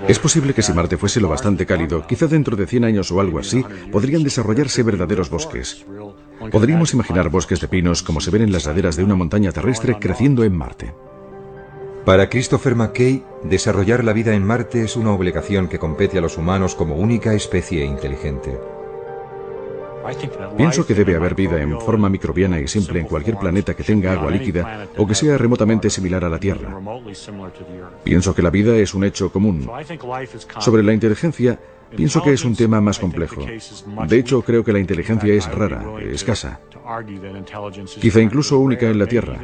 Es posible que si Marte fuese lo bastante cálido, quizá dentro de 100 años o algo así, podrían desarrollarse verdaderos bosques. Podríamos imaginar bosques de pinos como se ven en las laderas de una montaña terrestre creciendo en Marte. Para Christopher McKay, desarrollar la vida en Marte es una obligación que compete a los humanos como única especie inteligente. Pienso que debe haber vida en forma microbiana y simple en cualquier planeta que tenga agua líquida o que sea remotamente similar a la Tierra. Pienso que la vida es un hecho común. Sobre la inteligencia, pienso que es un tema más complejo. De hecho, creo que la inteligencia es rara, escasa, quizá incluso única en la Tierra.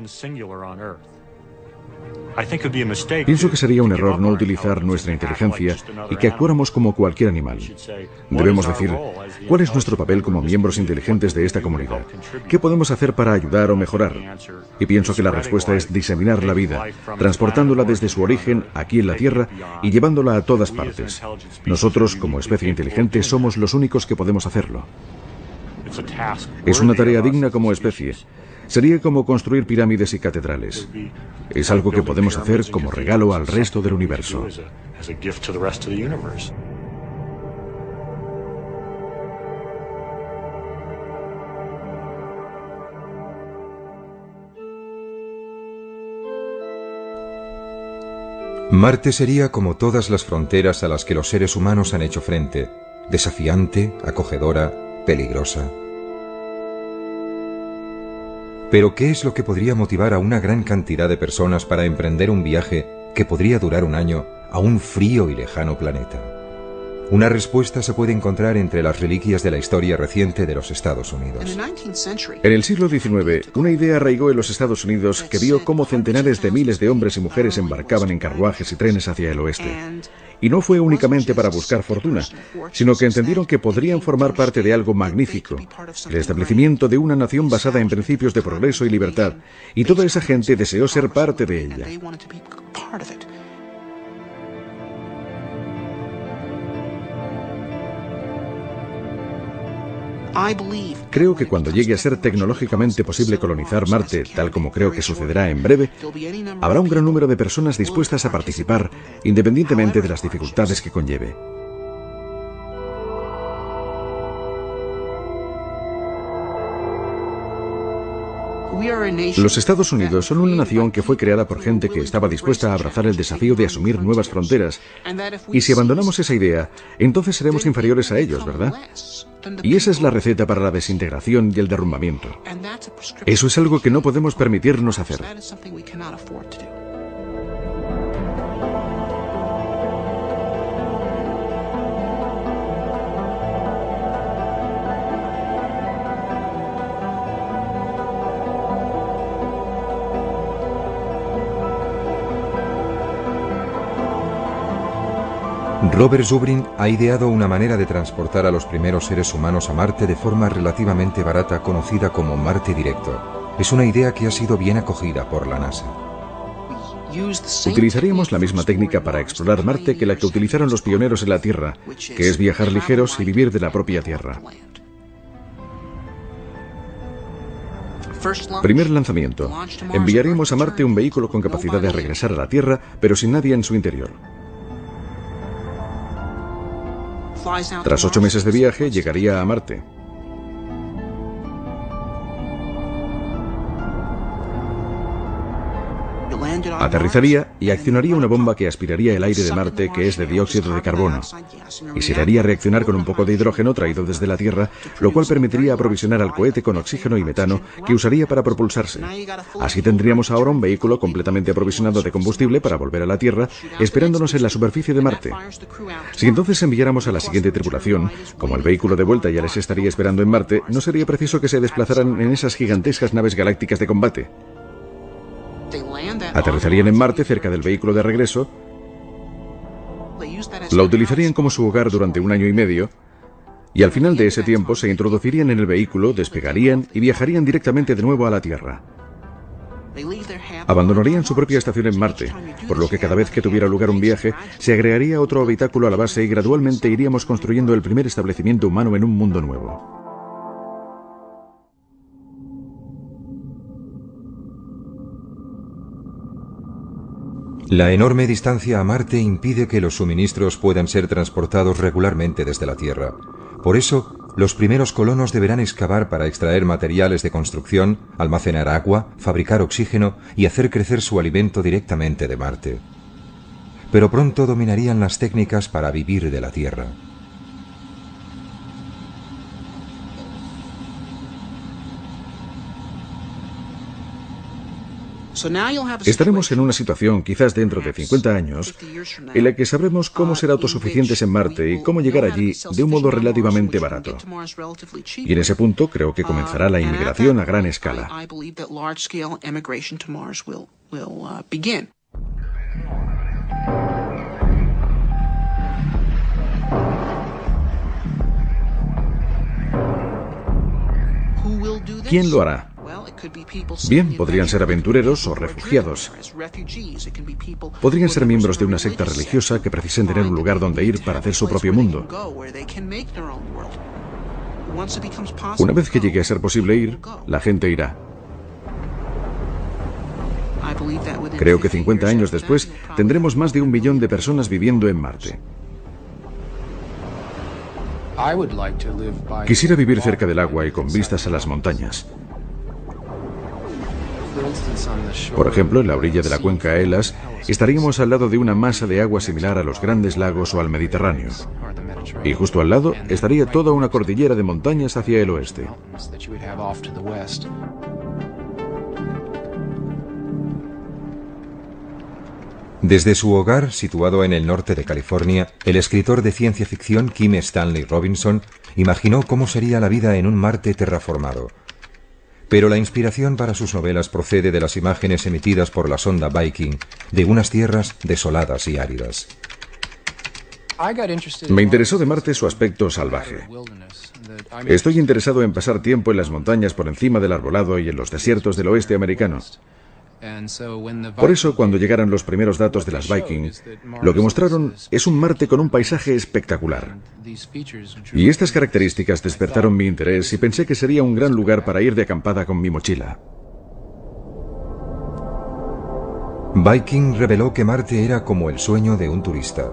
Pienso que sería un error no utilizar nuestra inteligencia y que actuáramos como cualquier animal. Debemos decir, ¿cuál es nuestro papel como miembros inteligentes de esta comunidad? ¿Qué podemos hacer para ayudar o mejorar? Y pienso que la respuesta es diseminar la vida, transportándola desde su origen aquí en la Tierra y llevándola a todas partes. Nosotros, como especie inteligente, somos los únicos que podemos hacerlo. Es una tarea digna como especie. Sería como construir pirámides y catedrales. Es algo que podemos hacer como regalo al resto del universo. Marte sería como todas las fronteras a las que los seres humanos han hecho frente, desafiante, acogedora, peligrosa. Pero ¿qué es lo que podría motivar a una gran cantidad de personas para emprender un viaje que podría durar un año a un frío y lejano planeta? Una respuesta se puede encontrar entre las reliquias de la historia reciente de los Estados Unidos. En el siglo XIX, una idea arraigó en los Estados Unidos que vio cómo centenares de miles de hombres y mujeres embarcaban en carruajes y trenes hacia el oeste. Y no fue únicamente para buscar fortuna, sino que entendieron que podrían formar parte de algo magnífico, el establecimiento de una nación basada en principios de progreso y libertad, y toda esa gente deseó ser parte de ella. Creo que cuando llegue a ser tecnológicamente posible colonizar Marte, tal como creo que sucederá en breve, habrá un gran número de personas dispuestas a participar, independientemente de las dificultades que conlleve. Los Estados Unidos son una nación que fue creada por gente que estaba dispuesta a abrazar el desafío de asumir nuevas fronteras. Y si abandonamos esa idea, entonces seremos inferiores a ellos, ¿verdad? Y esa es la receta para la desintegración y el derrumbamiento. Eso es algo que no podemos permitirnos hacer. Robert Zubrin ha ideado una manera de transportar a los primeros seres humanos a Marte de forma relativamente barata, conocida como Marte Directo. Es una idea que ha sido bien acogida por la NASA. Utilizaríamos la misma técnica para explorar Marte que la que utilizaron los pioneros en la Tierra, que es viajar ligeros y vivir de la propia Tierra. Primer lanzamiento. Enviaremos a Marte un vehículo con capacidad de regresar a la Tierra, pero sin nadie en su interior. Tras 8 meses de viaje, llegaría a Marte. Aterrizaría y accionaría una bomba que aspiraría el aire de Marte, que es de dióxido de carbono, y se le haría reaccionar con un poco de hidrógeno traído desde la Tierra, lo cual permitiría aprovisionar al cohete con oxígeno y metano que usaría para propulsarse. Así tendríamos ahora un vehículo completamente aprovisionado de combustible para volver a la Tierra, esperándonos en la superficie de Marte. Si entonces enviáramos a la siguiente tripulación, como el vehículo de vuelta ya les estaría esperando en Marte, no sería preciso que se desplazaran en esas gigantescas naves galácticas de combate. Aterrizarían en Marte cerca del vehículo de regreso, lo utilizarían como su hogar durante 1 año y medio, y al final de ese tiempo se introducirían en el vehículo, despegarían y viajarían directamente de nuevo a la Tierra. Abandonarían su propia estación en Marte, por lo que cada vez que tuviera lugar un viaje, se agregaría otro habitáculo a la base y gradualmente iríamos construyendo el primer establecimiento humano en un mundo nuevo. La enorme distancia a Marte impide que los suministros puedan ser transportados regularmente desde la Tierra. Por eso, los primeros colonos deberán excavar para extraer materiales de construcción, almacenar agua, fabricar oxígeno y hacer crecer su alimento directamente de Marte. Pero pronto dominarían las técnicas para vivir de la Tierra. Estaremos en una situación, quizás dentro de 50 años, en la que sabremos cómo ser autosuficientes en Marte y cómo llegar allí de un modo relativamente barato. Y en ese punto creo que comenzará la inmigración a gran escala. ¿Quién lo hará? Bien, podrían ser aventureros o refugiados. Podrían ser miembros de una secta religiosa que precisen tener un lugar donde ir para hacer su propio mundo. Una vez que llegue a ser posible ir, la gente irá. Creo que 50 años después tendremos más de 1 millón de personas viviendo en Marte. Quisiera vivir cerca del agua y con vistas a las montañas. Por ejemplo, en la orilla de la cuenca Elas, estaríamos al lado de una masa de agua similar a los grandes lagos o al Mediterráneo. Y justo al lado estaría toda una cordillera de montañas hacia el oeste. Desde su hogar, situado en el norte de California, el escritor de ciencia ficción Kim Stanley Robinson imaginó cómo sería la vida en un Marte terraformado. Pero la inspiración para sus novelas procede de las imágenes emitidas por la sonda Viking de unas tierras desoladas y áridas. Me interesó de Marte su aspecto salvaje. Estoy interesado en pasar tiempo en las montañas por encima del arbolado y en los desiertos del oeste americano. Por eso, cuando llegaran los primeros datos de las Viking, lo que mostraron es un Marte con un paisaje espectacular. Y estas características despertaron mi interés y pensé que sería un gran lugar para ir de acampada con mi mochila. Viking reveló que Marte era como el sueño de un turista.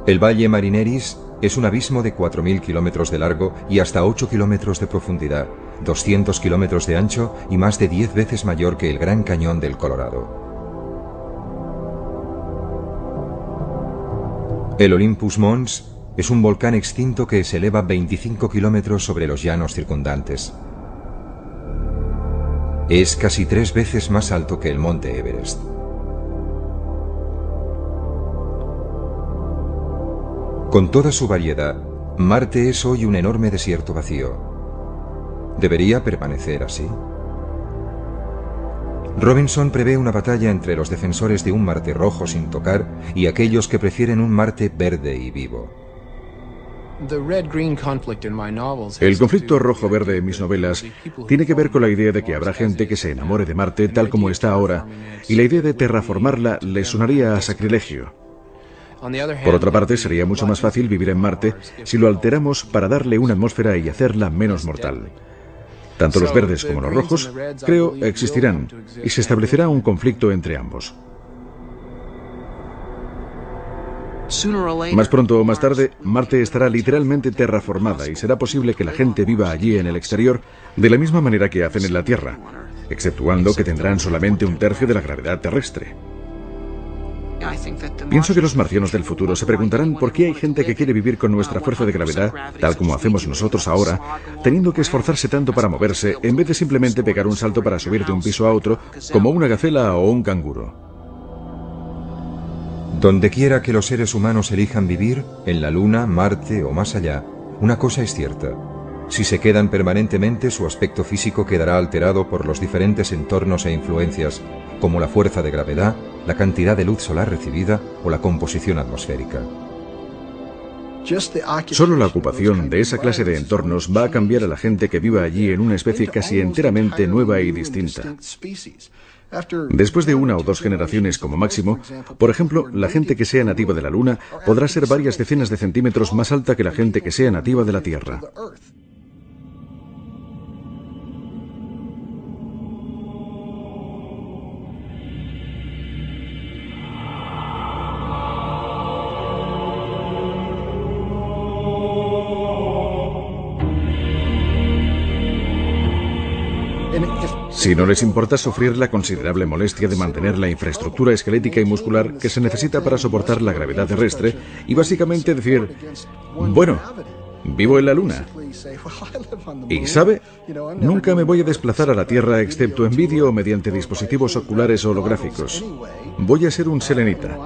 El Valle Marineris es un abismo de 4.000 kilómetros de largo y hasta 8 kilómetros de profundidad, 200 kilómetros de ancho y más de 10 veces mayor que el Gran Cañón del Colorado. El Olympus Mons es un volcán extinto que se eleva 25 kilómetros sobre los llanos circundantes. Es casi 3 veces más alto que el monte Everest. Con toda su variedad, Marte es hoy un enorme desierto vacío. ¿Debería permanecer así? Robinson prevé una batalla entre los defensores de un Marte rojo sin tocar y aquellos que prefieren un Marte verde y vivo. El conflicto rojo-verde en mis novelas tiene que ver con la idea de que habrá gente que se enamore de Marte tal como está ahora, y la idea de terraformarla le sonaría a sacrilegio. Por otra parte, sería mucho más fácil vivir en Marte si lo alteramos para darle una atmósfera y hacerla menos mortal. Tanto los verdes como los rojos, creo, existirán, y se establecerá un conflicto entre ambos. Más pronto o más tarde, Marte estará literalmente terraformada y será posible que la gente viva allí en el exterior de la misma manera que hacen en la Tierra, exceptuando que tendrán solamente un tercio de la gravedad terrestre. Pienso que los marcianos del futuro se preguntarán por qué hay gente que quiere vivir con nuestra fuerza de gravedad, tal como hacemos nosotros ahora, teniendo que esforzarse tanto para moverse, en vez de simplemente pegar un salto para subir de un piso a otro, como una gacela o un canguro. Donde quiera que los seres humanos elijan vivir, en la Luna, Marte o más allá, una cosa es cierta. Si se quedan permanentemente, su aspecto físico quedará alterado por los diferentes entornos e influencias, como la fuerza de gravedad, la cantidad de luz solar recibida o la composición atmosférica. Solo la ocupación de esa clase de entornos va a cambiar a la gente que viva allí en una especie casi enteramente nueva y distinta. Después de 1 o 2 generaciones como máximo, por ejemplo, la gente que sea nativa de la Luna podrá ser varias decenas de centímetros más alta que la gente que sea nativa de la Tierra. Si no les importa sufrir la considerable molestia de mantener la infraestructura esquelética y muscular que se necesita para soportar la gravedad terrestre y básicamente decir, bueno, vivo en la Luna. Y ¿sabe? Nunca me voy a desplazar a la Tierra excepto en vídeo o mediante dispositivos oculares holográficos. Voy a ser un selenita.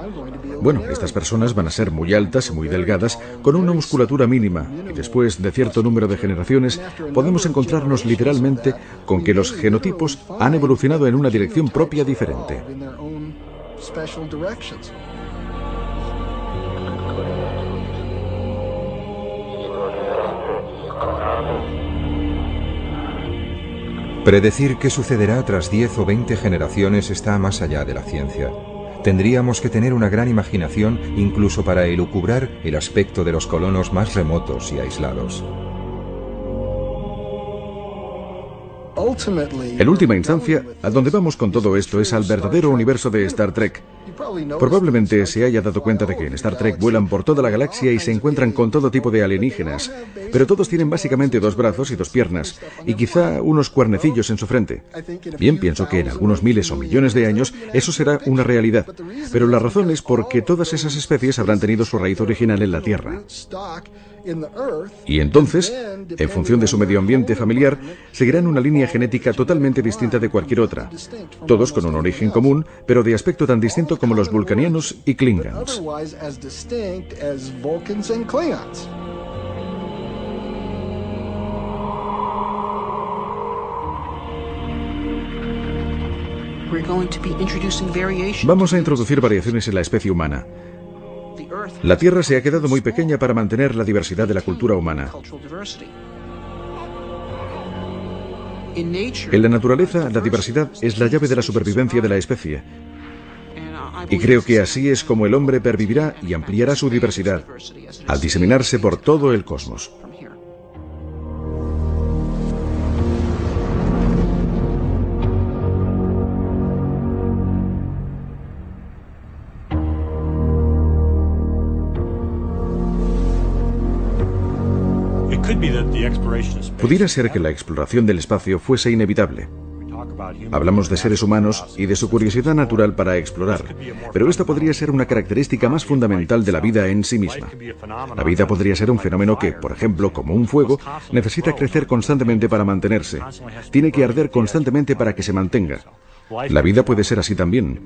Bueno, estas personas van a ser muy altas y muy delgadas, con una musculatura mínima, y después de cierto número de generaciones podemos encontrarnos literalmente con que los genotipos han evolucionado en una dirección propia diferente. Predecir qué sucederá tras 10 o 20 generaciones está más allá de la ciencia. Tendríamos que tener una gran imaginación incluso para elucubrar el aspecto de los colonos más remotos y aislados. En última instancia, a donde vamos con todo esto es al verdadero universo de Star Trek. Probablemente se haya dado cuenta de que en Star Trek vuelan por toda la galaxia y se encuentran con todo tipo de alienígenas, pero todos tienen básicamente 2 brazos y 2 piernas, y quizá unos cuernecillos en su frente. Bien, pienso que en algunos miles o millones de años eso será una realidad, pero la razón es porque todas esas especies habrán tenido su raíz original en la Tierra. Y entonces, en función de su medio ambiente familiar, seguirán una línea genética totalmente distinta de cualquier otra, todos con un origen común, pero de aspecto tan distinto como los vulcanianos y klingons. Vamos a introducir variaciones en la especie humana. La Tierra se ha quedado muy pequeña para mantener la diversidad de la cultura humana. En la naturaleza, la diversidad es la llave de la supervivencia de la especie. Y creo que así es como el hombre pervivirá y ampliará su diversidad, al diseminarse por todo el cosmos. Pudiera ser que la exploración del espacio fuese inevitable. Hablamos de seres humanos y de su curiosidad natural para explorar, pero esta podría ser una característica más fundamental de la vida en sí misma. La vida podría ser un fenómeno que, por ejemplo, como un fuego, necesita crecer constantemente para mantenerse. Tiene que arder constantemente para que se mantenga. La vida puede ser así también.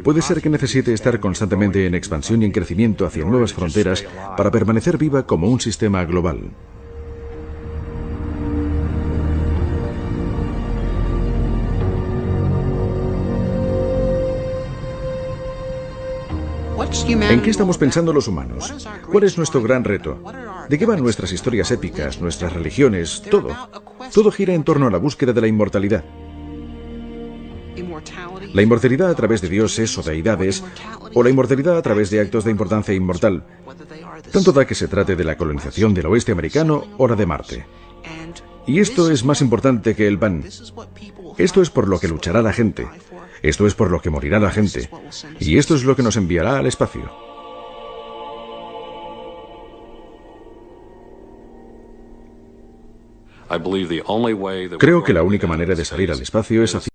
Puede ser que necesite estar constantemente en expansión y en crecimiento hacia nuevas fronteras para permanecer viva como un sistema global. ¿En qué estamos pensando los humanos? ¿Cuál es nuestro gran reto? ¿De qué van nuestras historias épicas, nuestras religiones, todo? Todo gira en torno a la búsqueda de la inmortalidad. La inmortalidad a través de dioses o deidades, o la inmortalidad a través de actos de importancia inmortal. Tanto da que se trate de la colonización del oeste americano o la de Marte. Y esto es más importante que el pan. Esto es por lo que luchará la gente. Esto es por lo que morirá la gente. Y esto es lo que nos enviará al espacio. Creo que la única manera de salir al espacio es hacia